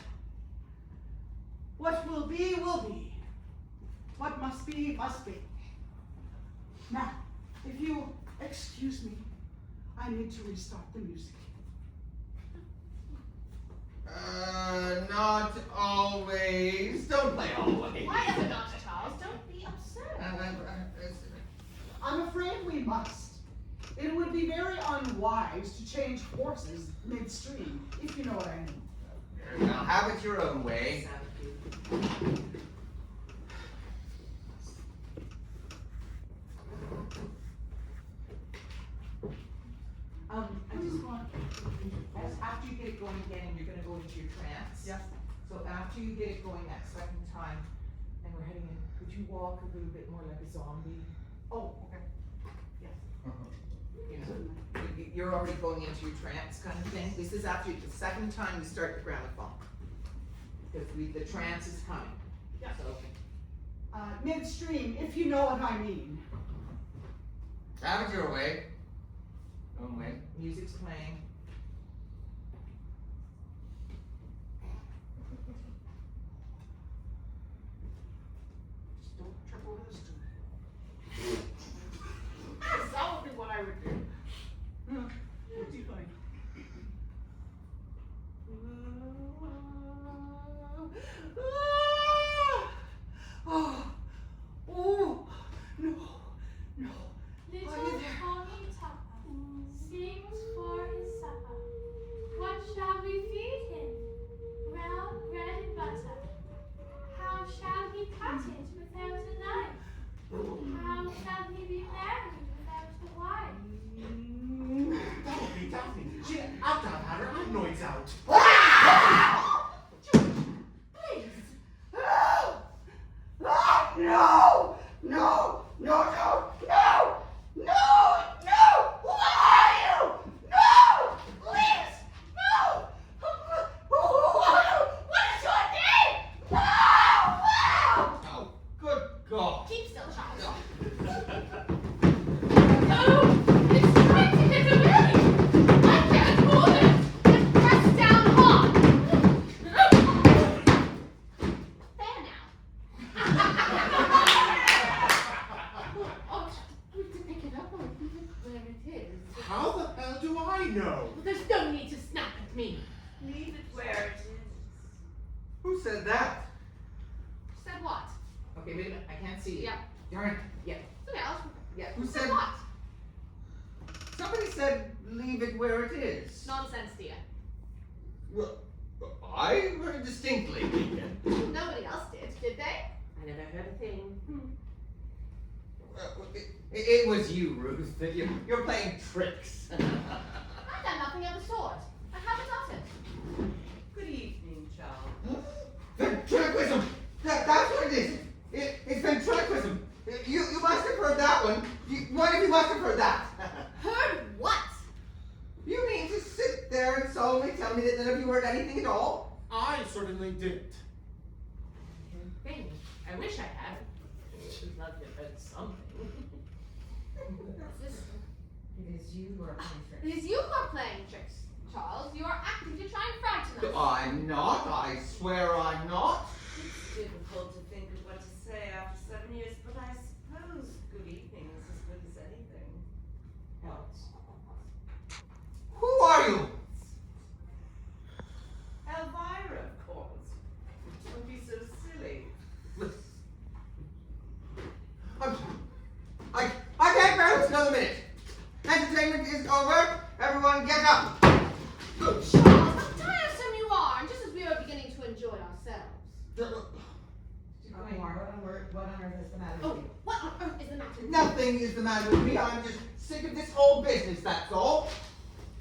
what will be, will be. What must be, must be. Now, if you excuse me, I need to restart the music. Not always. Don't play always. Why is it not, Charles? Don't be upset. I'm afraid we must. It would be very unwise to change courses midstream, if you know what I mean. Very well, have it your own way. I just want, after you get it going again, and you're gonna go into your trance. Yes. So after you get it going that second time, and we're heading in, could you walk a little bit more like a zombie? Oh, okay. Yes. You know, you're already going into your trance kind of thing. This is after the second time you start the gramophone. Because the trance is coming. Yes. So, Midstream, if you know what I mean. Have it your way. Own way. music's playing. Just don't trip over the stool. That would be what I would do. What do you think? Oh, oh, no, no. Little Are you there? pony Tupper sings for his supper. What shall we feed him? Well, bread and butter. How shall he cut it without a knife? How shall he be married without a wife? Daphne, Daphne, she, I've done had her eyenoids out. Please. Oh, no, no, no, no, no, no, no, who are you? No, please, no. Who are you? What is your name? No, no. Oh, good God. Keep still, child. No! It's trying to get away! I can't hold it! It's pressed down hard! There now. Oh, we have to pick it up or leave it where it is. How the hell do I know? Well, there's no need to snap at me. Leave it where it is. Who said that? Said what? Okay, wait a minute, I can't see you. Yeah. Darn it, yeah, Something else. yeah. Who Said said? what? Somebody said leave it where it is. Nonsense, dear. Well, I heard it distinctly. Nobody else did they? I never heard a thing. It was you, Ruth. You're playing tricks. I've done nothing of the sort. I haven't uttered. Good evening, Charles. Ventriloquism! That's what it is. It's ventriloquism. You must have heard that one. One of you must have heard that. Heard what? You mean to sit there and solemnly tell me that none of you heard anything at all? I certainly didn't. Thing. I wish I had. I'd love to have heard something. What's this? It is you who are playing tricks. It is you who are playing tricks, Charles. You are acting to try and frighten us. I'm not. I swear I'm not. It's difficult to think of what to say after 7 years, but I suppose good evening is as good as anything. Else. Who are you? Elvira, of course. Don't be so silly. I can't bear this another minute. Entertainment is over. Everyone get up. Charles, how tiresome you are, and just as we are beginning to enjoy ourselves. What on earth is the matter Oh, with you? what on earth is the matter? Nothing is the matter with me. I'm just sick of this whole business, that's all.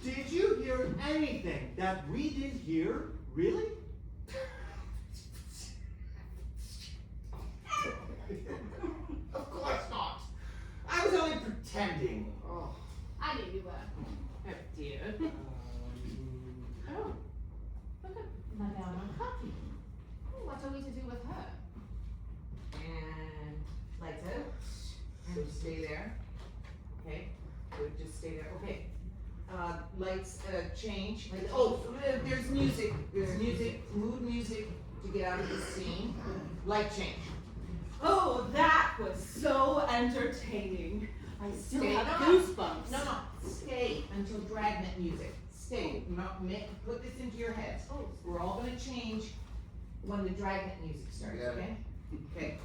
Did you hear anything that we didn't hear? Really? Of course not. I was only pretending. Oh, I knew you were. Oh dear. Oh, look at Madame Arcati. What are we to do with her? And lights out. And you stay there. Okay. stay there, okay. Lights, change, oh, there's music, mood music to get out of the scene. Light change. Oh, that was so entertaining. I still Stay. have No, no. goosebumps. No, stay until Dragnet music, stay, put this into your heads. We're all gonna change when the Dragnet music starts, Yeah. okay? Okay.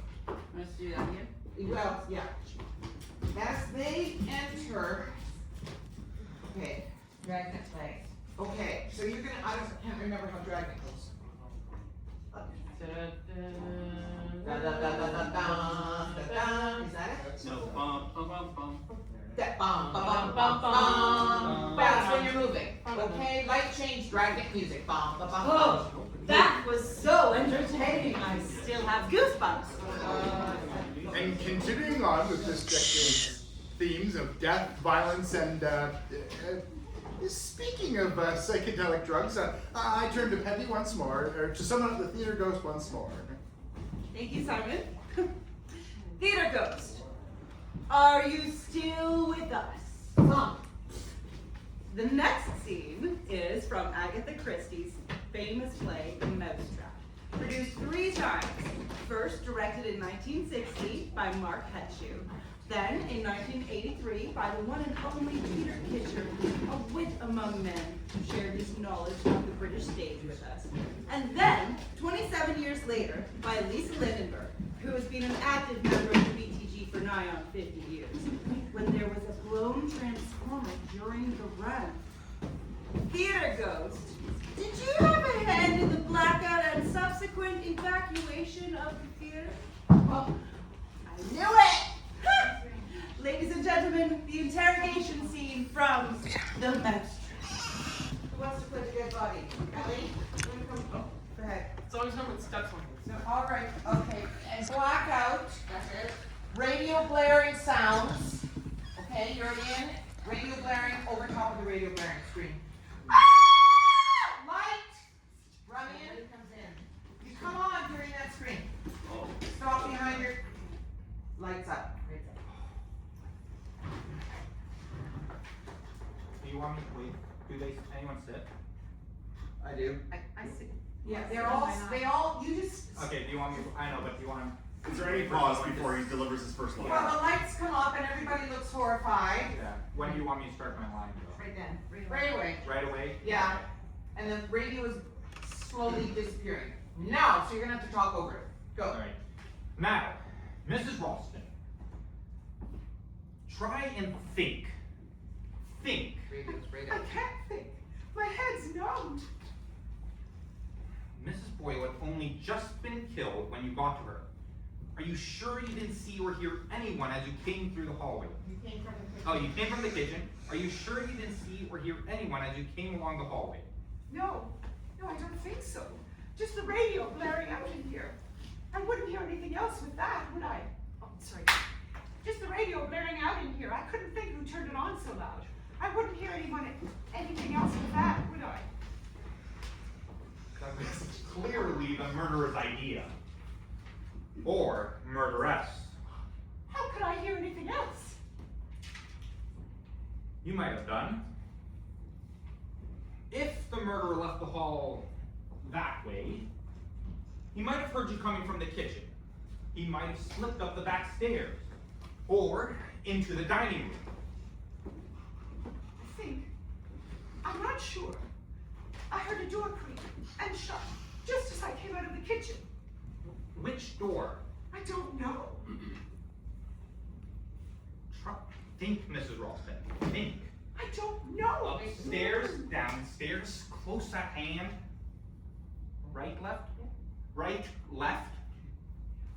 Let's do that again. Well, yeah. As they enter, okay, Dragnet plays. Okay, so you're gonna, can't remember how Dragnet goes. Da da da da da da da. Is that it? No, bum, bum, bum, bum. That bum bum bum bum bum. That's when you're moving. Okay, light change, Dragnet music. Bum bum bum. Oh, that was so entertaining. I still have goosebumps. And continuing on with this decade's themes of death, violence, and speaking of psychedelic drugs, I turn to Penny once more, or to summon up the theater ghost once more. Thank you, Simon. Theater Ghost, are you still with us? The next scene is from Agatha Christie's famous play, The Mousetrap, produced 3 times. First directed in 1960 by Mark Hetchew, then in 1983 by the one and only Peter Kitcher, a wit among men who shared his knowledge of the British stage with us. And then, 27 years later, by Lisa Lindenberg, who has been an active member of the BTG for nigh on 50 years, when there was a blown transformer during the run. Theater Ghost, did you have a hand in the blackout and subsequent evacuation of the theater? Well, I knew it! Ladies and gentlemen, the interrogation scene from The Mousetrap. Who wants to play the dead body? Ellie, you wanna come? Oh, go ahead. As long as no one steps on So, all right, okay, and blackout. That's it. Radio blaring sounds. Okay, you're in. Radio blaring over top of the radio blaring screen. Light. Run in. You come on during that screen. Stop behind your lights up. Do you want me to wait? Anyone sit? I do. I see. Yeah, they all, you just. Okay, do you want me, I know, but do you want him? Is there any pause before he delivers his first line? Well, the lights come up and everybody looks horrified. Yeah. When do you want me to start my line though? Right then. Right away. Right away? Yeah. And the radio is slowly disappearing. Now, so you're gonna have to talk over it. Go. Alright. Now, Mrs. Ralston, try and think. Think. I can't think. My head's numbed. Mrs. Boyle had only just been killed when you got to her. Are you sure you didn't see or hear anyone as you came through the hallway? You came from the kitchen. Oh, you came from the kitchen. Are you sure you didn't see or hear anyone as you came along the hallway? No, I don't think so. Just the radio blaring out in here. I wouldn't hear anything else with that, would I? Oh, sorry. Just the radio blaring out in here. I couldn't think who turned it on so loud. I wouldn't hear anything else with that, would I? That was clearly the murderer's idea. Or murderess. How could I hear anything else? You might have done. If the murderer left the hall that way, he might have heard you coming from the kitchen. He might have slipped up the back stairs. Or into the dining room. I think. I'm not sure. I heard a door creak and shut just as I came out of the kitchen. Which door? I don't know. Think, Mrs. Ralston. Think. I don't know. Upstairs, downstairs, close at hand. Right, left? Right, left?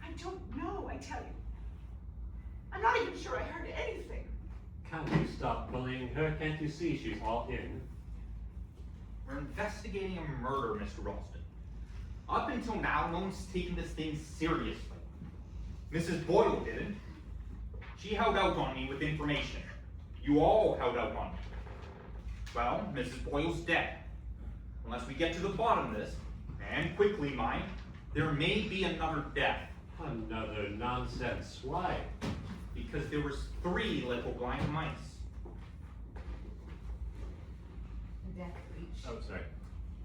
I don't know, I tell you. I'm not even sure I heard anything. Can't you stop bullying her? Can't you see she's all in? We're investigating a murder, Mr. Ralston. Up until now, no one's taken this thing seriously. Mrs. Boyle didn't. She held out on me with information. You all held out on me. Well, Mrs. Boyle's dead. Unless we get to the bottom of this, and quickly, mind, there may be another death. Another nonsense. Why? Because there was 3 little blind mice. death for each. Oh, sorry.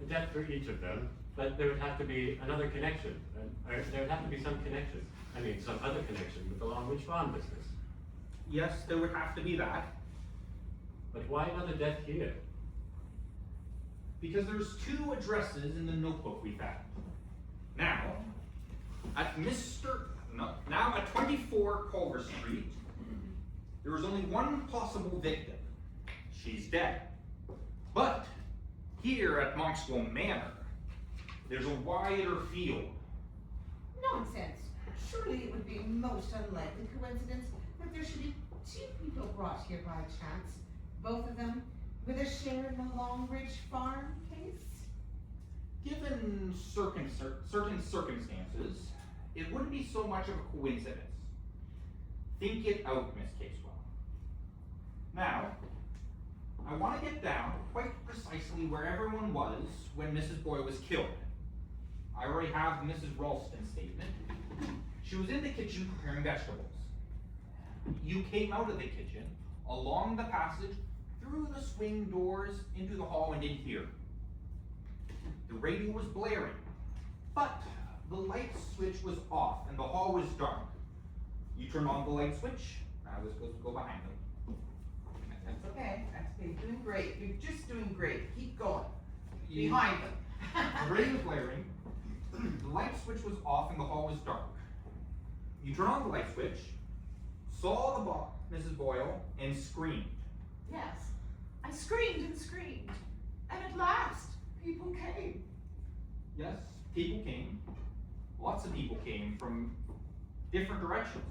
A death for each of them, but there would have to be another connection. Or there would have to be some connection. I mean, some other connection with the Longridge Farm business. Yes, there would have to be that. But why another death here? Because there's 2 addresses in the notebook we found. Now, at 24 Culver Street, there was only one possible victim. She's dead. But here at Monkswell Manor, there's a wider field. Nonsense. Surely it would be a most unlikely coincidence that there should be 2 people brought here by chance, both of them with a share in the Longridge Farm case. Given certain circumstances, it wouldn't be so much of a coincidence. Think it out, Miss Casewell. Now, I want to get down quite precisely where everyone was when Mrs. Boyle was killed. I already have Mrs. Ralston's statement. She was in the kitchen preparing vegetables. You came out of the kitchen, along the passage, through the swing doors, into the hall and in here. The radio was blaring, but the light switch was off and the hall was dark. You turn on the light switch, I was supposed to go behind them. That's okay, you're doing great, you're just doing great, keep going. Behind them. The radio was blaring, the light switch was off and the hall was dark. You turn on the light switch, saw Mrs. Boyle, and screamed. Yes, I screamed and screamed, and at last, people came. Yes, people came. Lots of people came from different directions.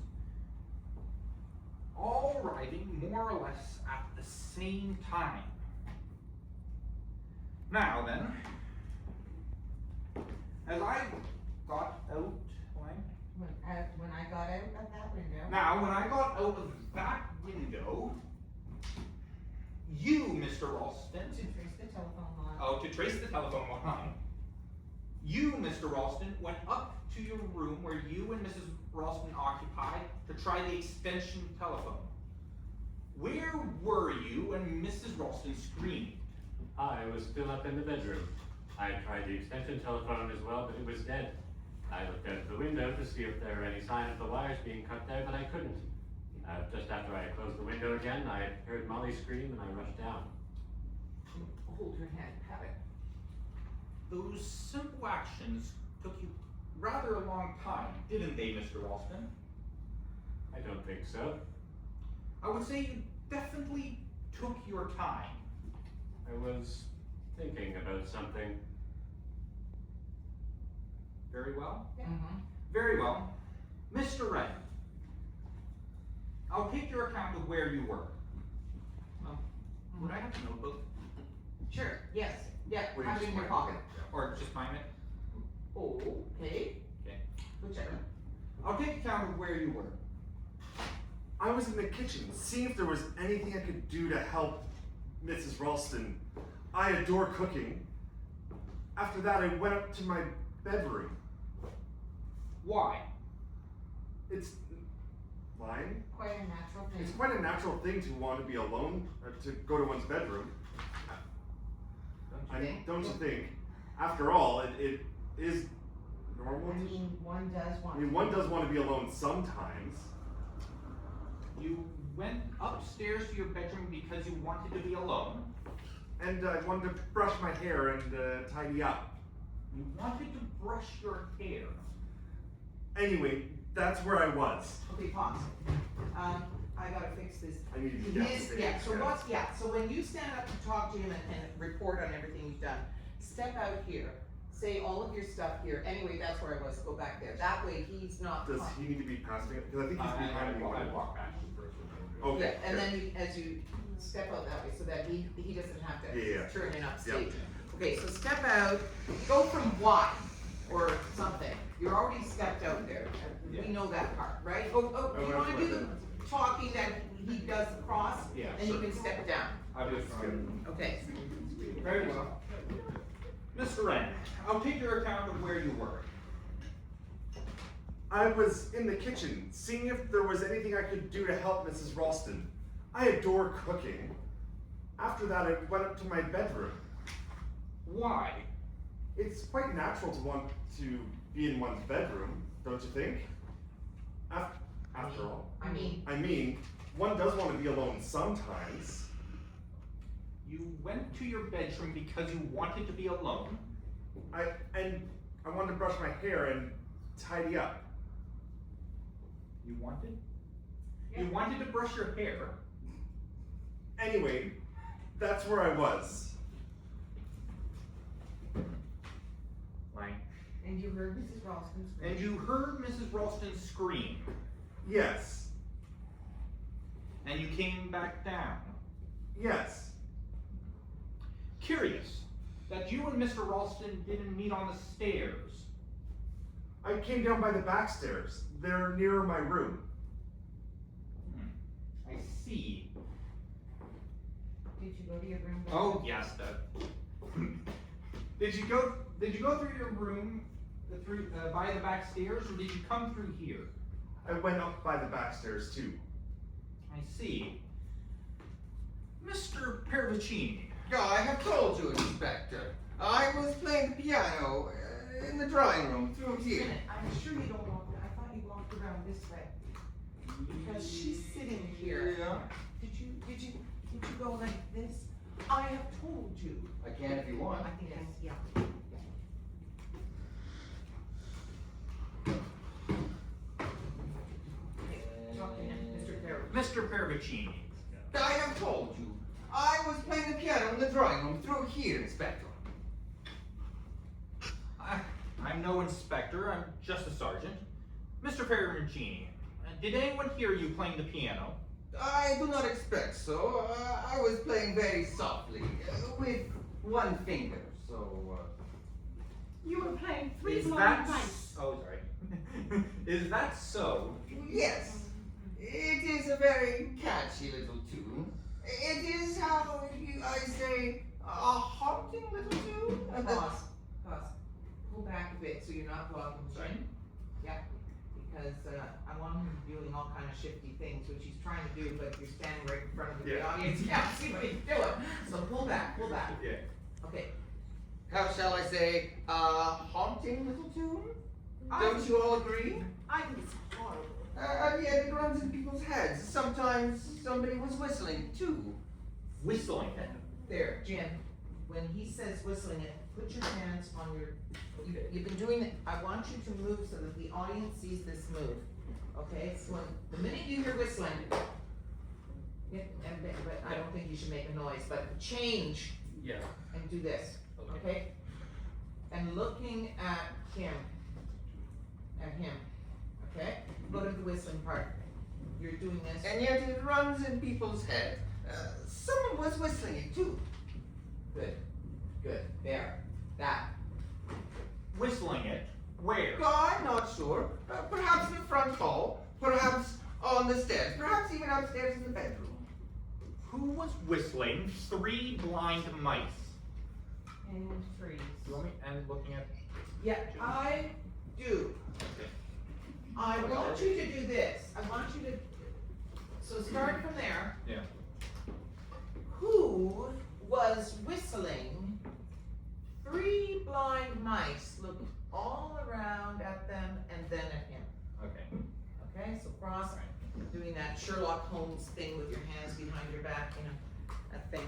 All arriving more or less at the same time. Now then, as I got out, When I got out of that window. Now, when I got out of that window, you, Mr. Ralston, To trace the telephone line. oh, to trace the telephone line, you, Mr. Ralston, went up to your room where you and Mrs. Ralston occupied to try the extension telephone. Where were you when Mrs. Ralston screamed? I was still up in the bedroom. I tried the extension telephone as well, but it was dead. I looked out the window to see if there were any sign of the wires being cut there, but I couldn't. Just after I closed the window again, I heard Molly scream and I rushed down. Hold your hand, have it. Those simple actions took you rather a long time, didn't they, Mr. Ralston? I don't think so. I would say you definitely took your time. I was thinking about something. Very well. Mm-hmm. Very well. Mr. Wren, I'll take your account of where you were. Would I have a notebook? Sure, yes, yeah, Would you have it just in your want- pocket. Or just mine it? Oh, okay, Okay. whichever. I'll take account of where you were. I was in the kitchen, seeing if there was anything I could do to help Mrs. Ralston. I adore cooking. After that, I went up to my bedroom. Why? It's lying. Quite a natural thing. It's quite a natural thing to want to be alone, or to go to one's bedroom. Don't you think? After all, it is normal. I mean, one does want. I mean, one does want to be alone sometimes. You went upstairs to your bedroom because you wanted to be alone? And I wanted to brush my hair and tidy up. You wanted to brush your hair? Anyway, that's where I was. Okay, pause. I gotta fix this. I need to get His, yeah, so what's, yeah, so when you stand up to talk to him and report on everything you've done, step out here, say all of your stuff here, anyway, that's where I was, go back there, that way he's not. Does he need to be passing it? Because I think he's behind me. I walk back first. Okay. Yeah, and then you, as you step out that way, so that he doesn't have to Yeah. turn in upstage. Yep. Okay, so step out, go from Y or something, you're already stepped out there, we know that part, right? Oh, you went wanna to do my the bedroom. talking that he does across? Yeah, And you sure. can step down, I'll just okay. Very well. Mr. Wren, I'll take your account of where you were. I was in the kitchen, seeing if there was anything I could do to help Mrs. Ralston. I adore cooking. After that, I went up to my bedroom. Why? It's quite natural to want to be in one's bedroom, don't you think? After all. I mean, one does want to be alone sometimes. You went to your bedroom because you wanted to be alone? I wanted to brush my hair and tidy up. You wanted? You wanted to brush your hair? Anyway, that's where I was. Right. And you heard Mrs. Ralston scream. And you heard Mrs. Ralston scream? Yes. And you came back down? Yes. Curious that you and Mr. Ralston didn't meet on the stairs. I came down by the back stairs. They're nearer my room. I see. Did you go to your room? Oh yes, that. Did you go through your room by the back stairs, or did you come through here? I went up by the back stairs too. I see. Mr. Pervicini. I have told you, Inspector. I was playing the piano in the drawing room through here. I'm sure you don't walk, I thought you walked around this way. Because she's sitting here. Yeah. Did you go like this? I have told you. I can if you want. I think that's, yeah. Mr. Pervicini. I have told you. I was playing the piano in the drawing room through here, Inspector. I'm no inspector, I'm just a sergeant. Mr. Pervicini, did anyone hear you playing the piano? I do not expect so. I was playing very softly, with one finger, so... You were playing Three Is Blind that Mice. Oh, sorry. Is that so? Yes. It is a very catchy little tune. It is, how I say, a haunting little tune. Pause. Pull back a bit so you're not blocking Sorry? Jim. Yeah, because I want him doing all kind of shifty things, which he's trying to do, but you're standing right in front of the audience. You can't see what he's doing. So pull back. Yeah. Okay. How shall I say, a haunting little tune? Don't you all agree? I think it's horrible. And yet it runs in people's heads. Sometimes somebody was whistling too. Whistling? There, Jim. When he says whistling it, put your hands on your. You've been doing it. I want you to move so that the audience sees this move. Okay? So when the minute you hear whistling, but I don't think you should make a noise. But change. Yeah. And do this. Okay? And looking at him. Okay? Go to the whistling part. You're doing this. And yet it runs in people's head. Someone was whistling it too. Good. There. That. Whistling it? Where? I'm not sure. Perhaps in the front hall. Perhaps on the stairs. Perhaps even upstairs in the bedroom. Who was whistling Three Blind Mice? And freeze. You want me and looking at? Yeah, I do. I want you to do this. I want you to. So start from there. Yeah. Who was whistling Three Blind Mice, looking all around at them and then at him? Okay. Okay, so cross, doing that Sherlock Holmes thing with your hands behind your back, that thing.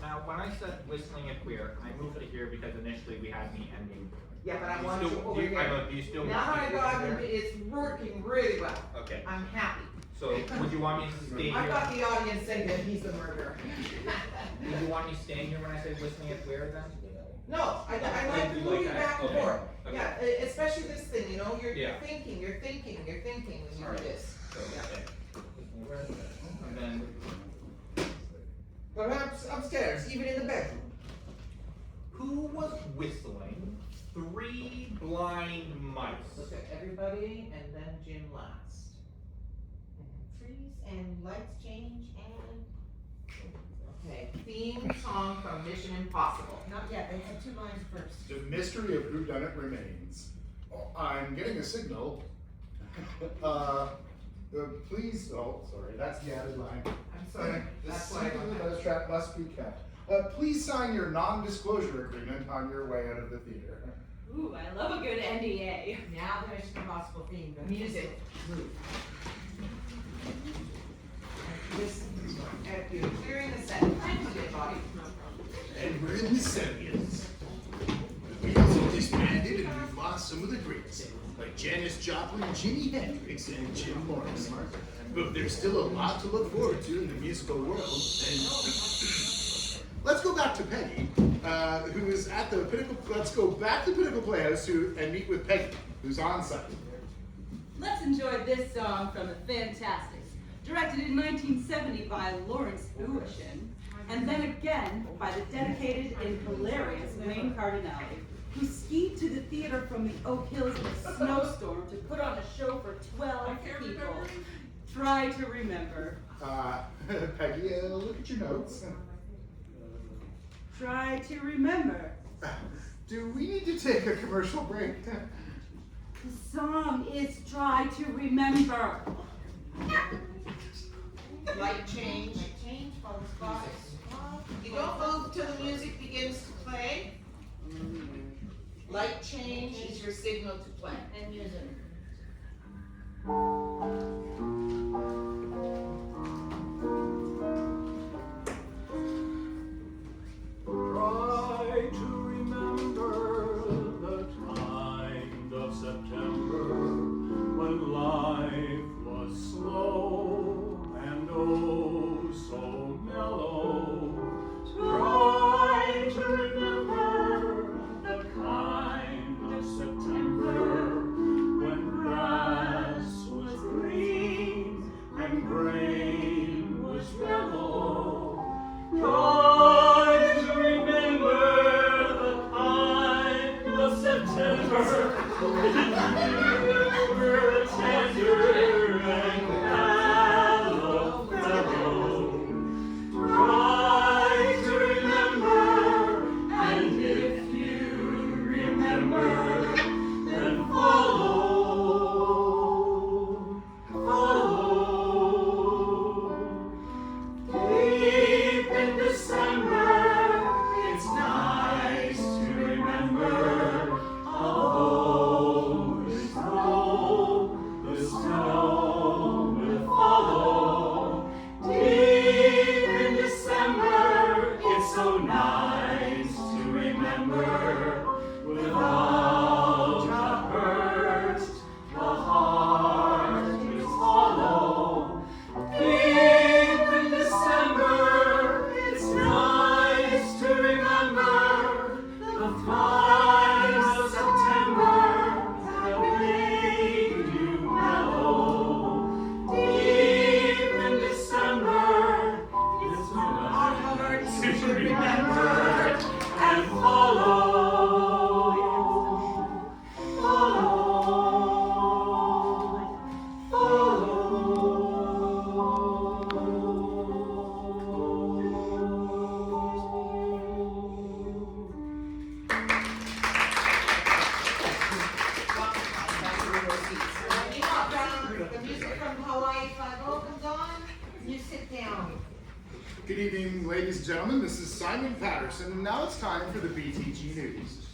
Now, when I said whistling it where, I moved it here because initially we had me ending. Yeah, but I Do you want still- you over do you- I here. know, do you still Now want I me got over it, here? it's working really well. Okay. I'm happy. So, would you want me to stay I here? got the audience saying that he's the murderer. Would you want me staying here when I say whistling it where then? No, I like You moving that? back and Okay. forth. Okay. Yeah, especially this thing, you're Yeah. thinking when you Alright. do this. So, Yeah. okay. And then, Perhaps upstairs, even in the bedroom. who was whistling Three Blind Mice? Look at everybody and then Jim last. Freeze and lights change and. Okay, theme song from Mission Impossible. Not yet, they have 2 lines first. The mystery of whodunit remains. Oh, I'm getting a signal. Please, oh, sorry, that's the added line. I'm sorry, The that's why I don't secret have. of the trap must be kept. Please sign your non-disclosure agreement on your way out of the theater. Ooh, I love a good NDA. Now the Mission Impossible theme. The music. You're clearing the set. Thank you, dear body. And we're in the 70s. The Beatles have disbanded and we've lost some of the greats, like Janis Joplin, Jimi Hendrix, and Jim Morrison. But there's still a lot to look forward to in the musical world. And let's go back to Peggy, who is at the Pinnacle. Let's go back to Pinnacle Playhouse and meet with Peggy, who's on site. Let's enjoy this song from the Fantastics, directed in 1970 by Lawrence Ulishin, and then again by the dedicated and hilarious Wayne Cardinale, who skied to the theater from the Oak Hills in a snowstorm to put on a show for 12 people. Try to remember. Peggy, look at your notes. Try to remember. Do we need to take a commercial break? The song is Try to Remember. Light change. Change folks, guys. You don't move till the music begins to play. Light change is your signal to play. And music. Try to remember the kind of September when life was slow and oh so mellow. Try to remember the kind of September when grass was green and grain was yellow. Try to remember the kind of September when you were tender and mellow fellow. Try to remember, and if you remember, then follow. Deep in December, it's nice to remember although the snow will follow. Deep in December, it's so nice to remember without a hurt, the heart is hollow. Deep in December, it's nice to remember the fires of September that made you mellow. Deep in December, it's nice to remember and follow. The music from Hawaii Five-O comes on. You sit down. Good evening, ladies and gentlemen. This is Simon Patterson, and now it's time for the BTG News.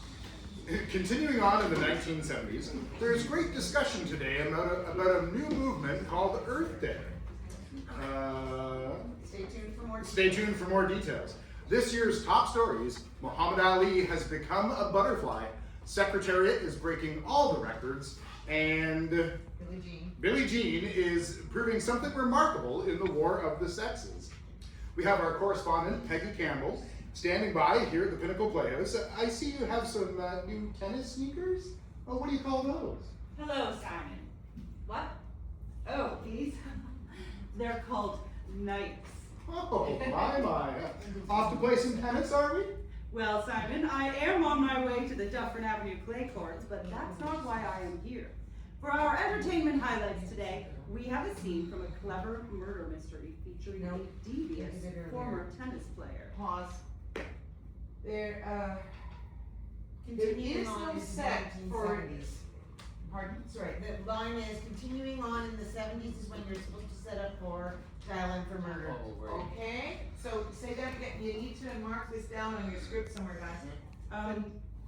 Continuing on in the 1970s, there is great discussion today about a new movement called Earth Day. Stay tuned for more details. This year's top stories: Muhammad Ali has become a butterfly, Secretariat is breaking all the records, and Billie Jean is proving something remarkable in the War of the Sexes. We have our correspondent, Peggy Campbell, standing by here at the Pinnacle Playhouse. I see you have some new tennis sneakers. Oh, what do you call those? Hello, Simon. What? Oh, these? They're called Knights. Oh, my. Off to play some tennis, are we? Well, Simon, I am on my way to the Dufferin Avenue clay courts, but that's not why I am here. For our entertainment highlights today, we have a scene from a clever murder mystery featuring a devious former tennis player. Pause. There is no set for. Pardon? Sorry, the line is continuing on in the 70s is when you're supposed to set up for trial and for murder. Okay, So say that again, you need to mark this down on your script somewhere, guys.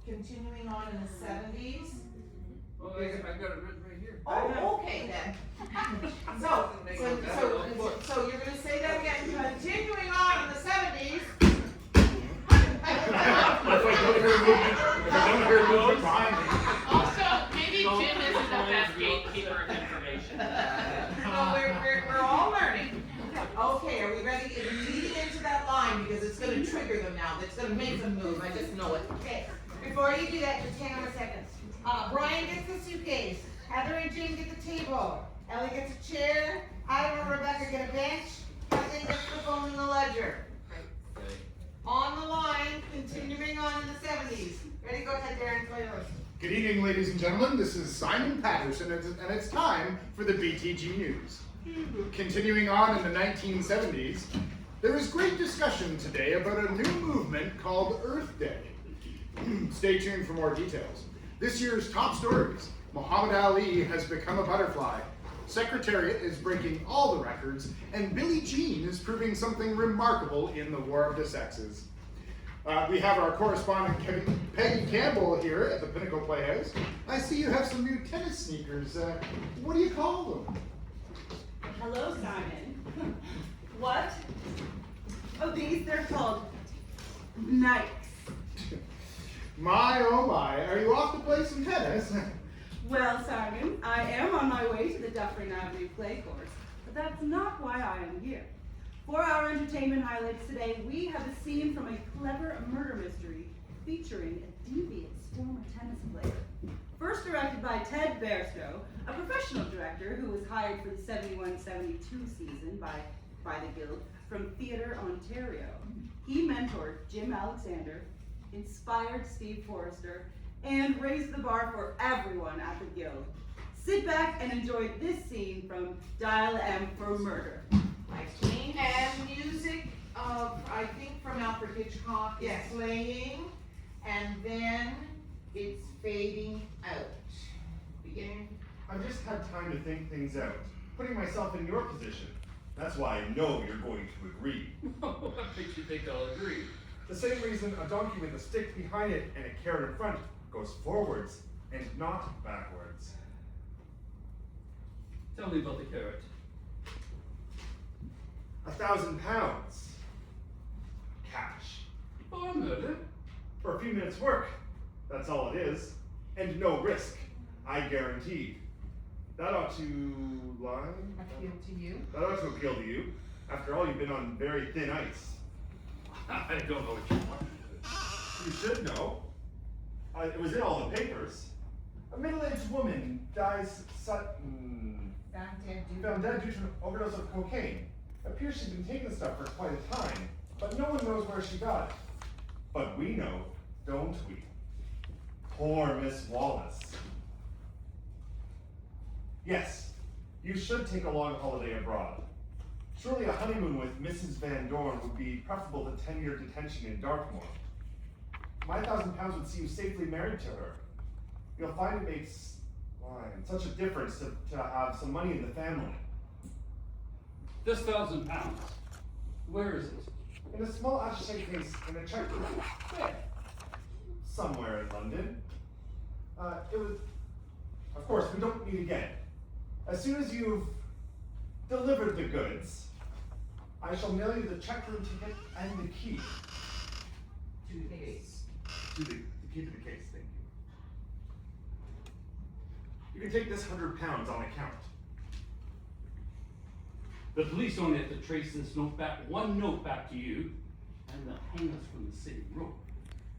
Continuing on in the 70s. Well, I've got it written right here. Oh, okay then. So you're gonna say that again, continuing on in the 70s. If I don't hear movement behind me. Also, maybe Jim isn't the best gatekeeper of information. No, we're all learning. Okay, are we ready? It's leading into that line because it's gonna trigger them now. It's gonna make them move. I just know it. Okay, before you do that, just hang on a second. Brian gets the suitcase, Heather and Jim get the table, Ellie gets a chair, Adam and Rebecca get a bench, Kathleen gets the phone and the ledger. On the line, continuing on in the 70s. Ready, go ahead, Darren, play yours. Good evening, ladies and gentlemen. This is Simon Patterson, and it's time for the BTG News. Continuing on in the 1970s, there is great discussion today about a new movement called Earth Day. Stay tuned for more details. This year's top stories: Muhammad Ali has become a butterfly, Secretariat is breaking all the records, and Billie Jean is proving something remarkable in the War of the Sexes. We have our correspondent Peggy Campbell here at the Pinnacle Playhouse. I see you have some new tennis sneakers. What do you call them? Hello, Simon. What? Oh, they're called Nikes. My, oh my, are you off to play some tennis? Well, Simon, I am on my way to the Dufferin Avenue play course, but that's not why I am here. For our entertainment highlights today, we have a scene from a clever murder mystery featuring a devious former tennis player. First directed by Ted Bairstow, a professional director who was hired for the 71-72 season by the Guild from Theatre Ontario. He mentored Jim Alexander, inspired Steve Forrester, and raised the bar for everyone at the Guild. Sit back and enjoy this scene from Dial M for Murder. And music of, I think, from Alfred Hitchcock is playing, and then it's fading out. Beginning. I've just had time to think things out, putting myself in your position. That's why I know you're going to agree. What makes you think I'll agree? The same reason a donkey with a stick behind it and a carrot in front goes forwards and not backwards. Tell me about the carrot. 1,000 pounds. Cash. For murder? For a few minutes' work. That's all it is. And no risk. I guarantee. That ought to line? Appeal to you? That ought to appeal to you. After all, you've been on very thin ice. I don't know what you want. You should know. It was in all the papers. A middle-aged woman dies found dead due to an overdose of cocaine. Appears she's been taking the stuff for quite a time, but no one knows where she got it. But we know, don't we? Poor Miss Wallace. Yes, you should take a long holiday abroad. Surely a honeymoon with Mrs. Van Dorn would be preferable to 10-year detention in Dartmoor. My 1,000 pounds would see you safely married to her. You'll find it makes such a difference to have some money in the family. This 1,000 pounds. Where is it? In a small attaché case in a check book. Where? Somewhere in London. It was. Of course, we don't meet again. As soon as you've delivered the goods, I shall mail you the check room ticket and the key. To the case. To the key to the case, thank you. You can take this 100 pounds on account. The police only have to trace this note back, one note back to you, and they'll hang us from the city road.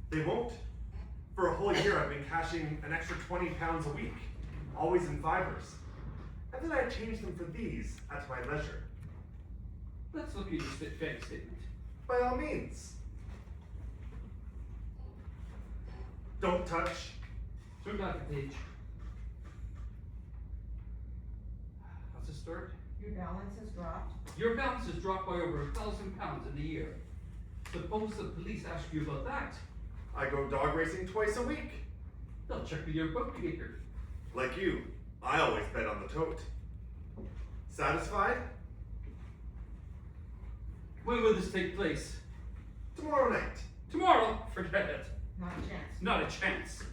They won't. For a whole year, I've been cashing an extra 20 pounds a week, always in fivers. And then I changed them for these at my leisure. Let's look at your bank statement. By all means. Don't touch. Turn back a page. How's it start? Your balance has dropped. Your balance has dropped by over 1,000 pounds in a year. Suppose the police ask you about that. I go dog racing twice a week. They'll check with your bookkeeper. Like you, I always bet on the tote. Satisfied? When will this take place? Tomorrow night. Tomorrow? Forget it. Not a chance. Not a chance.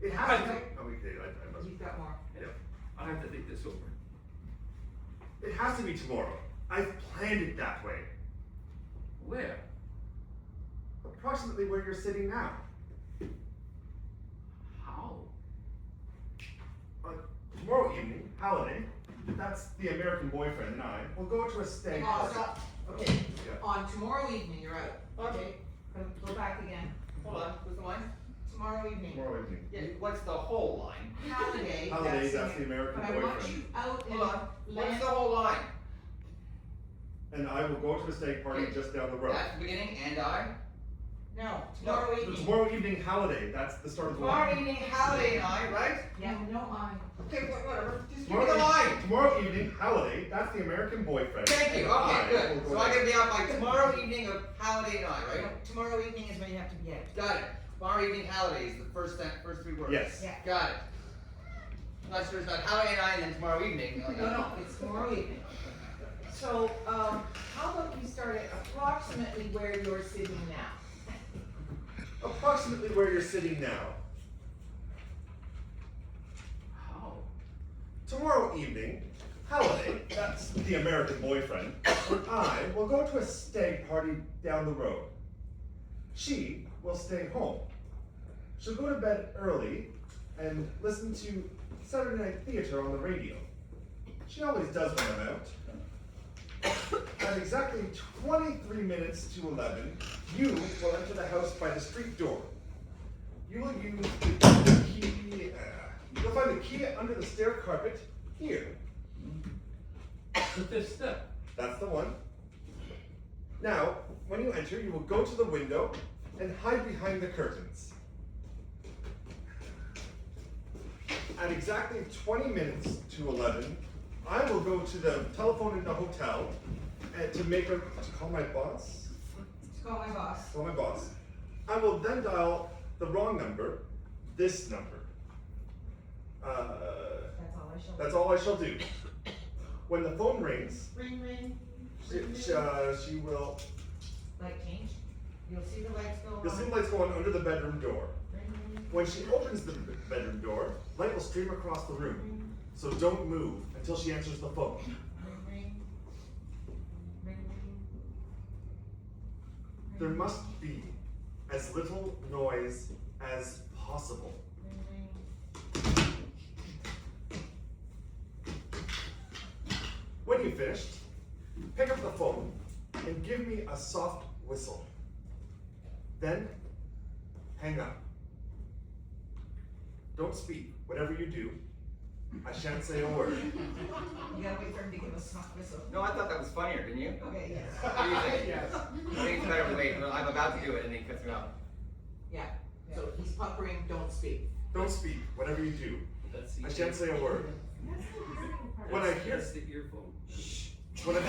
It has to be. Oh, okay, I must. You've got more. Yeah, I have to think this over. It has to be tomorrow. I've planned it that way. Where? Approximately where you're sitting now. How? Tomorrow evening, Halliday, that's the American boyfriend, and I will go to a stag Oh, party. stop. Okay, Yeah. on tomorrow evening, you're out. Okay, go back again. Hold on, what's the line? Tomorrow evening. Tomorrow evening. Yeah, what's the whole line? Halliday. Halliday, that's the American But I want boyfriend. you out in Hold on, what's land. the whole line? And I will go to a stag party Okay. just down the road. That's the beginning, and I? No, tomorrow No, evening. tomorrow evening, Halliday, that's the start of the Tomorrow line. evening, Halliday and I, right? Yeah, no, I. Okay, whatever, just give me Tomorrow, the line. tomorrow evening, Halliday, that's the American boyfriend. Thank you, and okay, I good. will So go I to- gotta be out by tomorrow evening of Halliday and I, right? No, tomorrow evening is when you have to be out. Got it. Tomorrow evening, Halliday is the first three words. Yes. Yeah. Got it. I'm not sure it's not Halliday and I and then tomorrow evening. No, it's tomorrow evening. So, how about we start at approximately where you're sitting now? Approximately where you're sitting now. How? Tomorrow evening, Halliday, that's the American boyfriend, and I will go to a stag party down the road. She will stay home. She'll go to bed early and listen to Saturday Night Theater on the radio. She always does when I'm out. At exactly 23 minutes to 11, you will enter the house by the street door. You will use the key. You'll find the key under the stair carpet here. The fifth step. That's the one. Now, when you enter, you will go to the window and hide behind the curtains. At exactly 20 minutes to 11, I will go to the telephone in the hotel and to call my boss. Call my boss. Call my boss. I will then dial the wrong number, this number. That's all I shall do. That's all I shall do. When the phone rings, Ring, ring. she will. Light change. You'll see the lights go on. You'll see the lights go on under the bedroom door. Ring, ring. When she opens the bedroom door, light will stream across the room. So don't move until she answers the phone. Ring, ring. Ring, ring. There must be as little noise as possible. Ring, ring. When you've finished, pick up the phone and give me a soft whistle. Then, hang up. Don't speak. Whatever you do, I shan't say a word. You gotta wait for him to give us a soft whistle. No, I thought that was funnier, didn't you? Okay, yes. What do you think? Yes. I think it's better to wait. I'm about to do it and then he cuts me off. Yeah, so he's puckering, don't speak. Don't speak. Whatever you do, That's the I shan't say a word. That's the important part. When I hear, That's the earphone. when I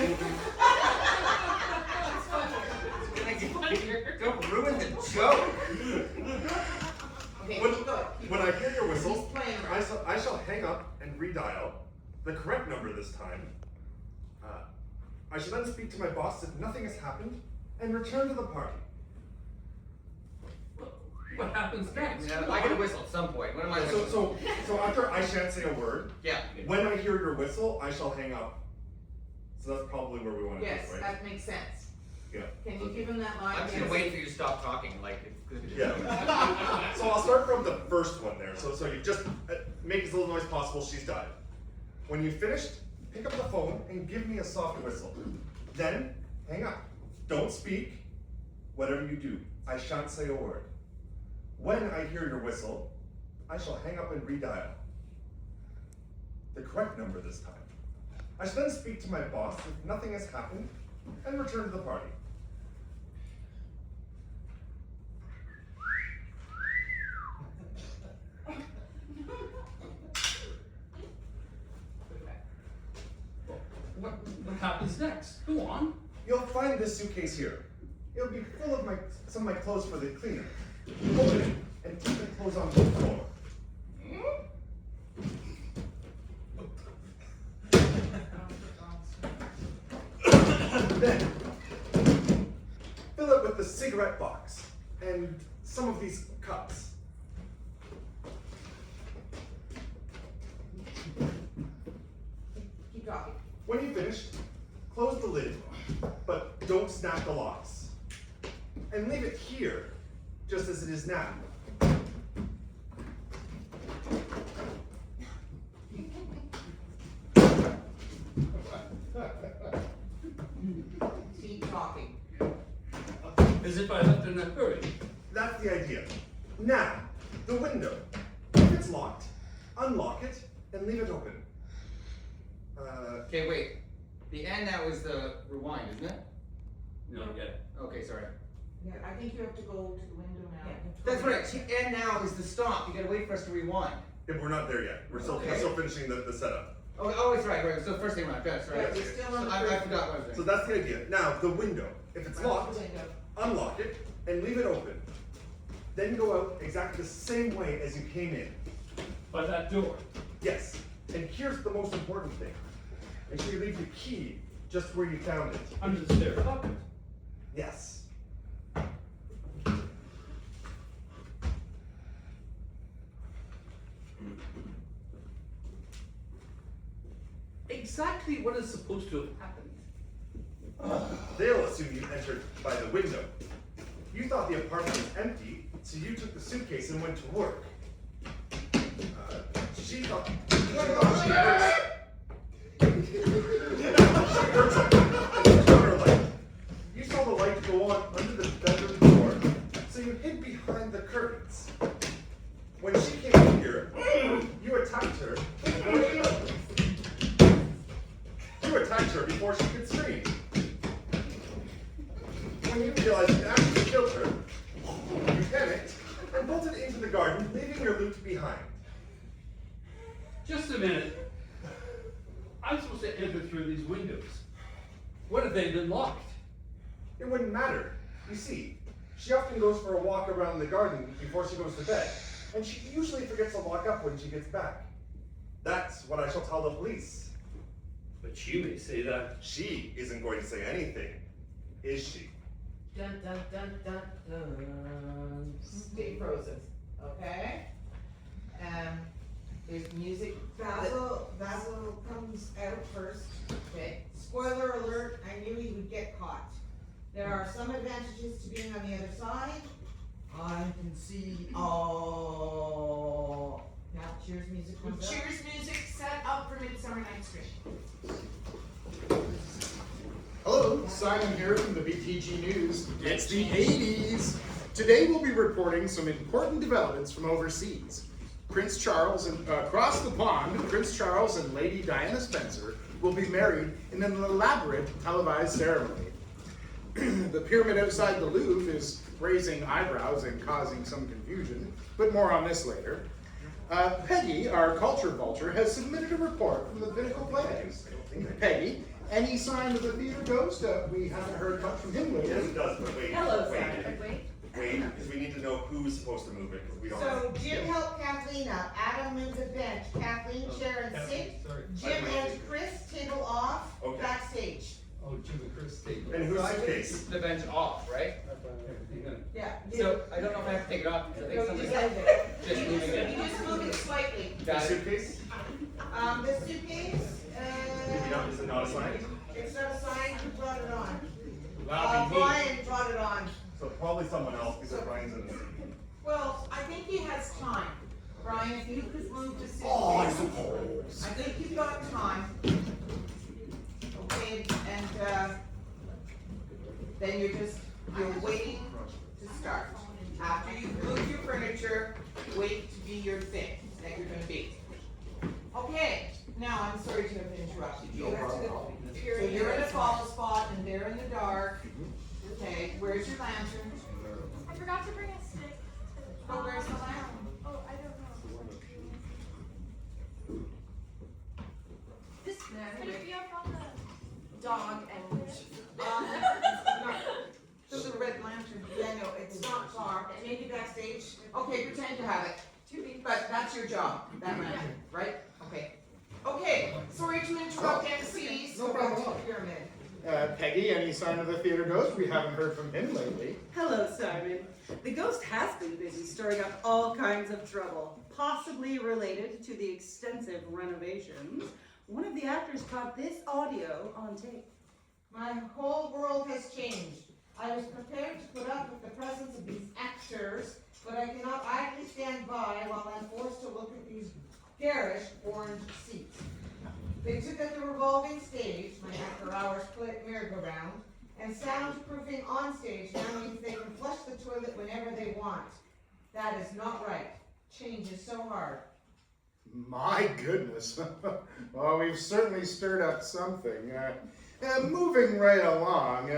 hear, Don't ruin the joke. Okay, When- keep going. when I hear your whistle, He's playing I right. shall hang up and redial the correct number this time. I shall then speak to my boss if nothing has happened and return to the party. What happens next? Yeah, I get a whistle at some point. What am I So after I shan't say a word, Yeah. when I hear your whistle, I shall hang up. So that's probably where we want to Yes, go, right? that makes sense. Yeah. Can you give him that line? I'm just gonna wait for you to stop talking, like it's good. Yeah. So I'll start from the first one there. So you just make as little noise possible. She's died. When you've finished, pick up the phone and give me a soft whistle. Then hang up. Don't speak. Whatever you do, I shan't say a word. When I hear your whistle, I shall hang up and redial the correct number this time. I shall then speak to my boss if nothing has happened and return to the party. What happens next? Go on. You'll find this suitcase here. It'll be full of some of my clothes for the cleaner. Open it and take the clothes onto the floor. Then, cigarette box and some of these cups. Keep talking. When you finished, close the lid, but don't snap the locks. And leave it here, just as it is now. Keep talking. As if I left in a hurry. That's the idea. Now, the window. If it's locked, unlock it and leave it open. Okay, wait. The end now is the rewind, isn't it? No, yet. Okay, sorry. Yeah, I think you have to go to the window now. That's right. And now is the stop. You gotta wait for us to rewind. Yeah, we're not there yet. We're still finishing the setup. Oh, it's right. So first thing right. Good. Sorry. Yeah, we're still on the I first forgot what I was doing. So that's the idea. Now, the window. If it's locked, unlock it and leave it open. Then go out exactly the same way as you came in. By that door? Yes. And here's the most important thing. Make sure you leave the key just where you found it. Under the stair pocket. Yes. Exactly what is supposed to have happened? They'll assume you entered by the window. You thought the apartment was empty, so you took the suitcase and went to work. She thought she heard something and you turned her light. You saw the light go on under the bedroom door, so you hid behind the curtains. When she came in here, you attacked her. You attacked her before she could scream. When you realized you actually killed her, you panicked and bolted into the garden, leaving your loot behind. Just a minute. I'm supposed to enter through these windows. What if they've been locked? It wouldn't matter. You see, she often goes for a walk around the garden before she goes to bed, and she usually forgets to lock up when she gets back. That's what I shall tell the police. But you may say that. She isn't going to say anything, is she? Dun dun dun dun dun. Stay frozen, okay? There's music. Basil comes out first. Okay. Spoiler alert, I knew he would get caught. There are some advantages to being on the other side. I can see, now Cheers music comes out. Cheers music set up for Midsummer Night's Dream. Hello, Simon here from the BTG News. It's the 80s. Today we'll be reporting some important developments from overseas. Prince Charles and across the pond, Prince Charles and Lady Diana Spencer will be married in an elaborate televised ceremony. The pyramid outside the Louvre is raising eyebrows and causing some confusion, but more on this later. Peggy, our culture vulture, has submitted a report from the Pinnacle Plays. Peggy, any sign of the theater ghost? We haven't heard much from him lately. Yes, it does, but wait. Hello, wait. Simon. Wait, because we need to know who's supposed to move it, because we don't. So Jim helped Kathleen up, Adam moved the bench, Kathleen, Sharon sit, Jim and Chris table off, Okay. backstage. Oh, Jim and Chris stayed. And whose suitcase? The bench off, right? Yeah. So I don't know if I have to take it off because I think No, you somebody's just move it. just moving it. You just move it slightly. The Got it. suitcase? The suitcase, Is it not assigned? it's not assigned, who brought it on? That'd be me. Brian brought it on. So probably someone else, because Brian's in the Well, I think he has time. Brian, if you could move the suitcase. Oh, I suppose. I think you've got time. Okay, and then you're waiting to start. After you move your furniture, wait to be your thing that you're gonna be. Okay, now I'm sorry to have interrupted you. So you're in a follow spot and they're in the dark. Okay, where's your lantern? I forgot to bring a stick. Oh, where's the lantern? Oh, I don't know. This Could it be up on the dog and there's a red lantern. Yeah, no, it's not far, maybe backstage. Okay, pretend to have it. But that's your job, that lantern, right? Okay. Okay, sorry to interrupt MCs. No problem. Pyramid. Peggy, any sign of the theater ghost? We haven't heard from him lately. Hello, Simon. The ghost has been busy stirring up all kinds of trouble, possibly related to the extensive renovations. One of the actors caught this audio on tape. My whole world has changed. I was prepared to put up with the presence of these actors, but I cannot idly stand by while I'm forced to look at these garish orange seats. They took out the revolving stage, my after-hours merry-go-round, and soundproofing on stage now means they can flush the toilet whenever they want. That is not right. Change is so hard. My goodness. Well, we've certainly stirred up something. Moving right along,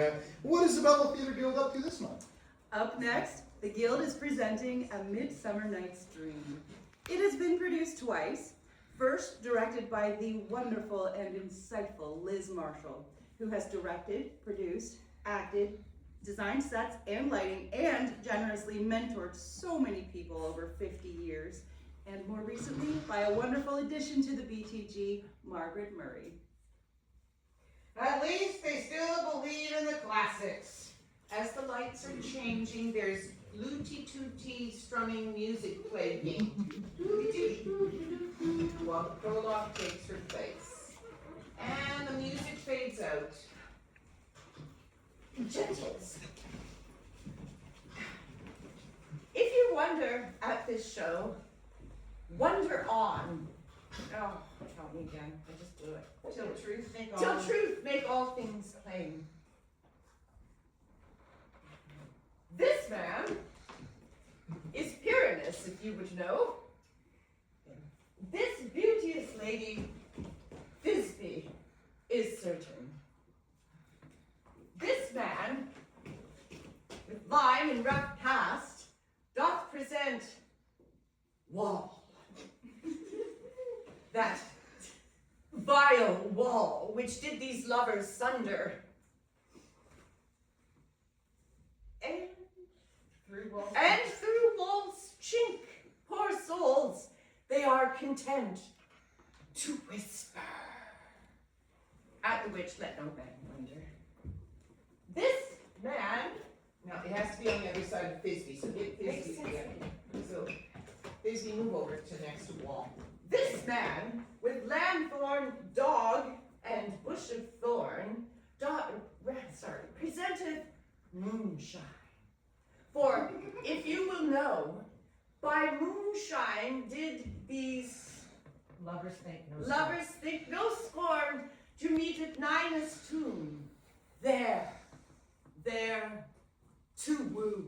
what is the Bethel Theater Guild up to this month? Up next, the Guild is presenting A Midsummer Night's Dream. It has been produced twice. First, directed by the wonderful and insightful Liz Marshall, who has directed, produced, acted, designed sets and lighting, and generously mentored so many people over 50 years. And more recently, by a wonderful addition to the BTG, Margaret Murray. At least they still believe in the classics. As the lights are changing, there's looty-tooty strumming music playing while the prologue takes her place. And the music fades out. Gentles, if you wonder at this show, wonder on. Oh, help me again. I just blew it. Till truth make all. Till truth make all things plain. This man is Pyramus, if you would know. This beauteous lady, Thisbe, is certain. This man, with lime and rough cast, doth present Wall. That vile wall which did these lovers sunder. And through walls chink, poor souls, they are content to whisper. At the which let no man wonder. This man, Now, it has to be on the other side of Thisbe, so get Makes Thisbe sense. again. So, Thisbe, move over to next wall. this man with lanthorn, dog, and bush of thorn, presenteth moonshine. For if you will know, by moonshine did these Lovers think no scorn to meet at Nina's tomb, there to woo.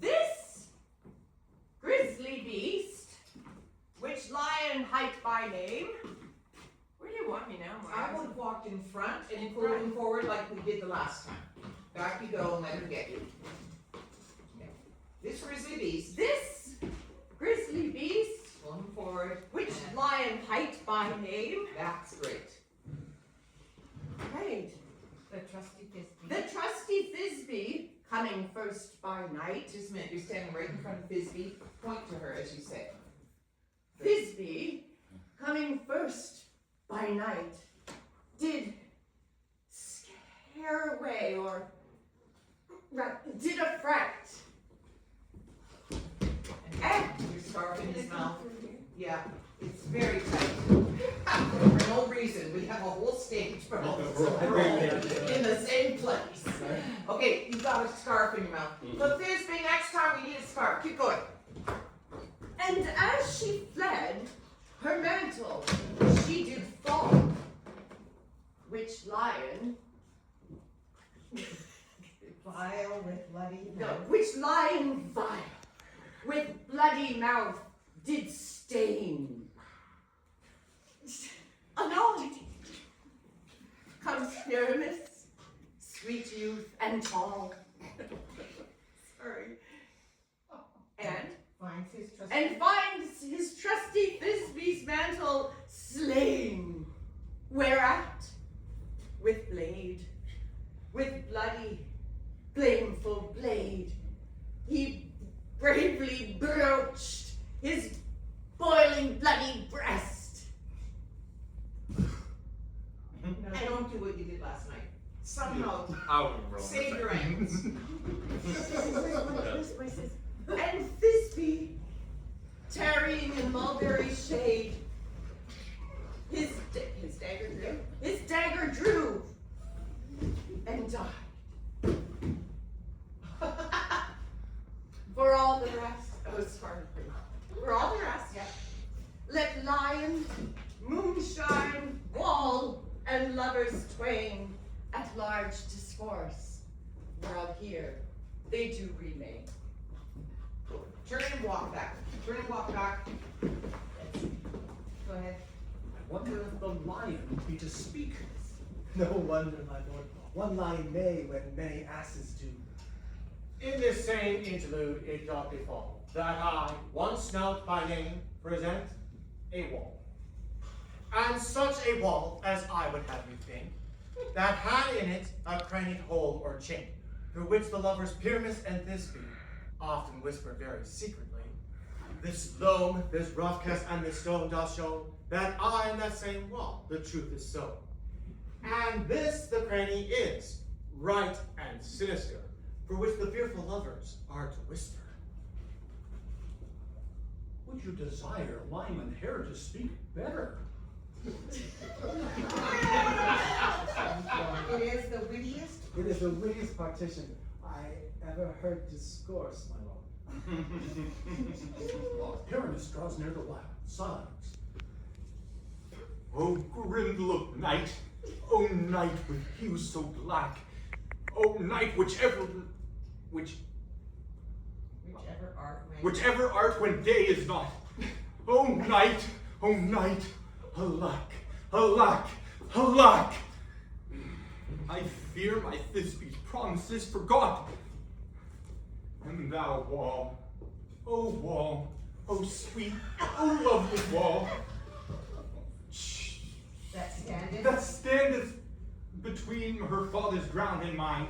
This grisly beast, which lion hight by name. Where do you want me now, I would have walked in front and moving forward like we did the last time. Back you go and let her get you. Okay. This grizzly beast. This grisly beast, Going forward. which lion hight by name. That's great. Right. the trusty Thisbe. The trusty Thisbe, coming first by night. Just a minute, you're standing right in front of Thisbe. Point to her as you say. Thisbe, coming first by night, did scare away or did affright. And your scarf in his mouth. Yeah, it's very tight. For no reason. We have a whole stage for all this in the same place. Okay, you've got a scarf in your mouth. So Thisbe, next time we need a scarf. Keep going. And as she fled, her mantle she did fall, which lion, Vile with bloody no, mouth. which lion vile, with bloody mouth did stain. Anon comes Pyramus, sweet youth and tall. Sorry. And finds his trusty Thisbe's mantle slain, whereat, with blade, with bloody, blameful blade, he bravely broached his boiling bloody breast. Now don't do what you did last night. Somehow, Out, save your ankles. And Thisbe, tarrying in mulberry's shade, his dagger drew, and died. For all the rest, oh, sorry, for all the rest, yeah. Let lion, moonshine, wall, and lovers twain at large discourse, while here they do remain. Turn and walk back. Turn and walk back. Go ahead. I wonder if the lion would be to speak. No wonder, my lord. One lion may when many asses do. In this same interlude it doth befall, that I, one snout by name, present a wall. And such a wall as I would have you think, that had in it a crannied hole or chink, through which the lovers Pyramus and Thisbe often whisper very secretly, this loam, this rough cast, and this stone doth show that I in that same wall the truth is so. And this the cranny is, right and sinister, for which the fearful lovers are to whisper. Would you desire Lyman Hare to speak better? It is the wittiest. It is the wittiest partition I ever heard discourse, my lord. Pyramus draws near the wild. Silence. Oh, grim look night, oh night with hues so black, oh night whichever art when day is not. Oh night, alack, alack, alack. I fear my Thisbe's promises forgot. And thou wall, oh sweet, oh lovely wall, that standeth between her father's ground and mine.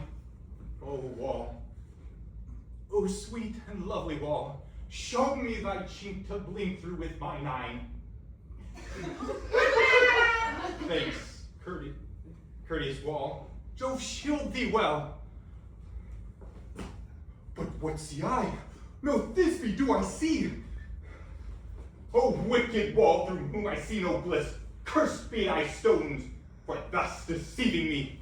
O wall, O sweet and lovely wall, show me thy chink to blink through with my nine. Thanks, courteous wall, Jove shield thee well. But what see I? No Thisbe do I see. O wicked wall, through whom I see no bliss, cursed be thy stones for thus deceiving me.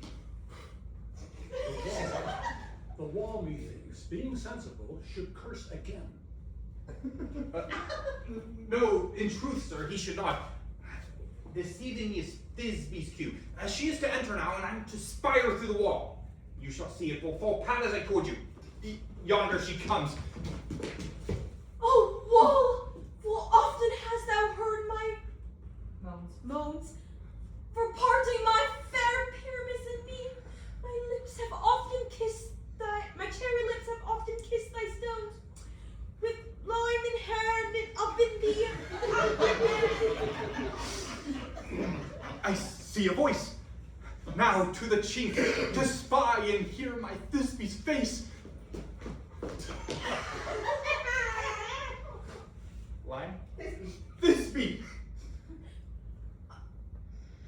The wall, methinks, being sensible, should curse again. No, in truth, sir, he should not. Deceiving me is Thisbe's cue, as she is to enter now, and I'm to spire through the wall. You shall see it will fall pat as I told you. Yonder she comes. Oh, wall! Full often hast thou heard my moans for parting my fair Pyramus and me. My lips have often kissed my cherry lips have often kissed thy stones. With lime and hair knit up in thee. I see a voice. Now to the chink to spy and hear my Thisbe's face. Line? Thisbe!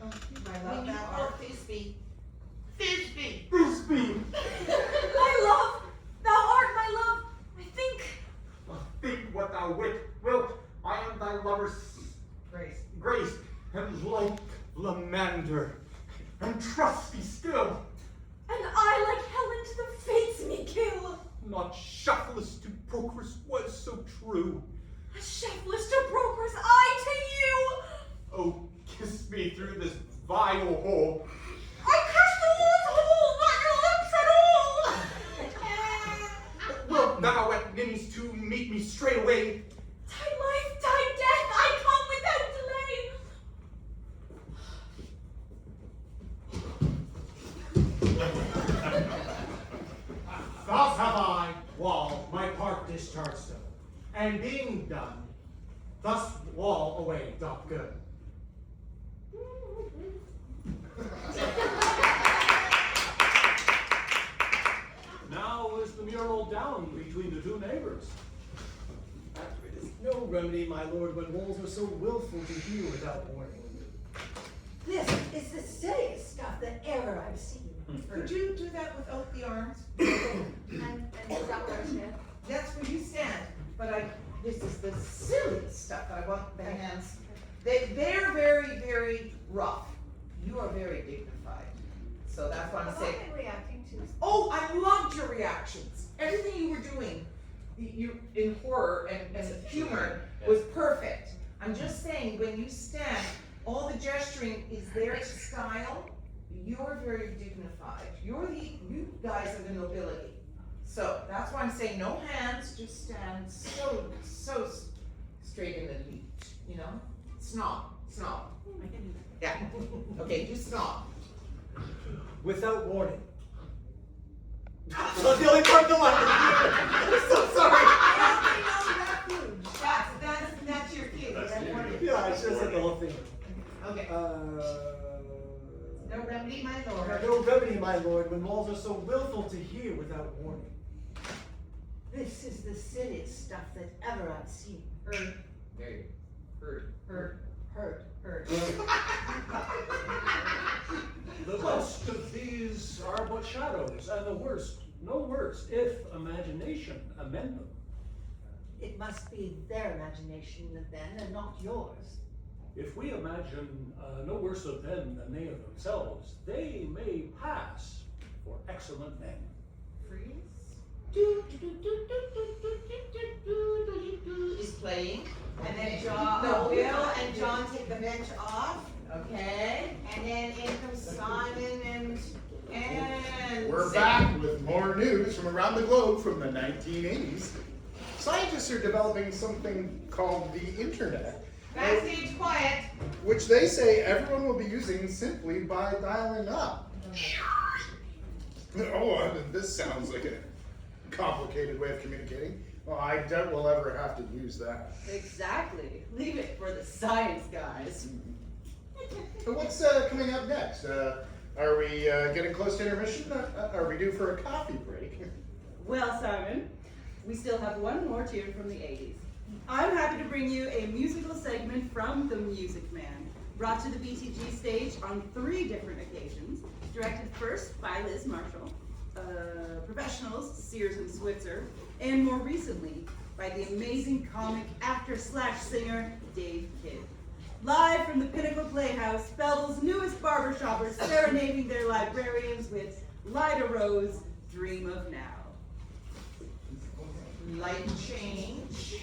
My love, thou art Thisbe. Thisbe! Thisbe! My love, thou art my love. I think. Think what thou wilt. I am thy lover's grace, and like Lamander, and trusty still. And I like Helen to the fates me kill. Not shaftless to Procris was so true. A shaftless to Procris, I to you. Oh, kiss me through this vile hole. I curse the wall's hole, not your lips at all. Wilt thou at Ninny's tomb meet me straight away? Thy life, thy death, I come without delay. Thus have I, wall, my part discharged so, and being done, thus wall away doth good. Now is the mural down between the two neighbors. It is no remedy, my lord, when walls are so willful to hew without warning. This is the silliest stuff that ever I've seen. Could you do that without the arms? And is that where I stand? That's where you stand, but this is the silliest stuff that I want the hands. They're very, very rough. You are very dignified. So that's what I'm What saying. am I reacting to? Oh, I loved your reactions. Everything you were doing, you in horror and humor was perfect. I'm just saying, when you stand, all the gesturing is their style. You're very dignified. You guys are the nobility. So that's why I'm saying no hands, just stand so straight in the lead, you know? Snob. Yeah, okay, you snob. Without warning. That's the only part of the line. I'm so sorry. That's your cue. Yeah, I should have said the whole thing. Okay. No remedy, my lord. No remedy, my lord, when laws are so willful to hear without warning. This is the silliest stuff that ever I've seen. Heard. The best of these are but shadows, and the worst, no worse, if imagination amend them. It must be their imagination then, and not yours. If we imagine no worse of them than they of themselves, they may pass for excellent men. Freeze. He's playing. And then Bill and John take the bench off. Okay. And then in comes Simon and We're back with more news from around the globe from the 1980s. Scientists are developing something called the internet, Backstage quiet. which they say everyone will be using simply by dialing up. Oh, this sounds like a complicated way of communicating. Well, I doubt we'll ever have to use that. Exactly. Leave it for the science guys. So what's coming up next? Are we getting close to intermission? Are we due for a coffee break? Well, Simon, we still have one more tune from the 80s. I'm happy to bring you a musical segment from The Music Man, brought to the BTG stage on 3 different occasions, directed first by Liz Marshall, professionals Sears and Switzer, and more recently by the amazing comic actor/singer Dave Kidd. Live from the Pinnacle Playhouse, Belleville's newest barbershoppers serenading their librarians with Lyda Rose, Dream of Now. Light change.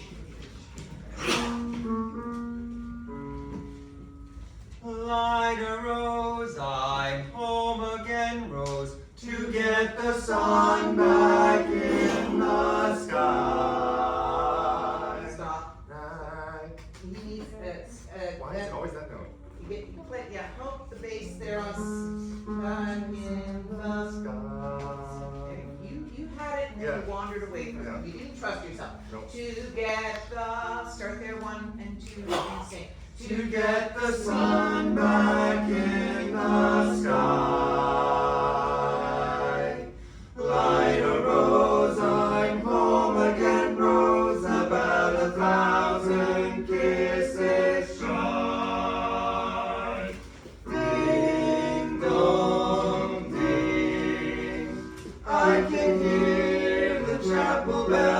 Lyda Rose, I'm home again, Rose, to get the sun back in the sky. Stop. He needs Why is it always that note? you play, yeah, hope the bass there on back in the sky. You had it and then you wandered away from it. You didn't trust yourself. Nope. To get the, start there 1 and 2 and sing. To get the sun back in the sky. Lyda Rose, I'm home again, Rose, about 1,000 kisses shy. Ding dong ding, I can hear the chapel bell.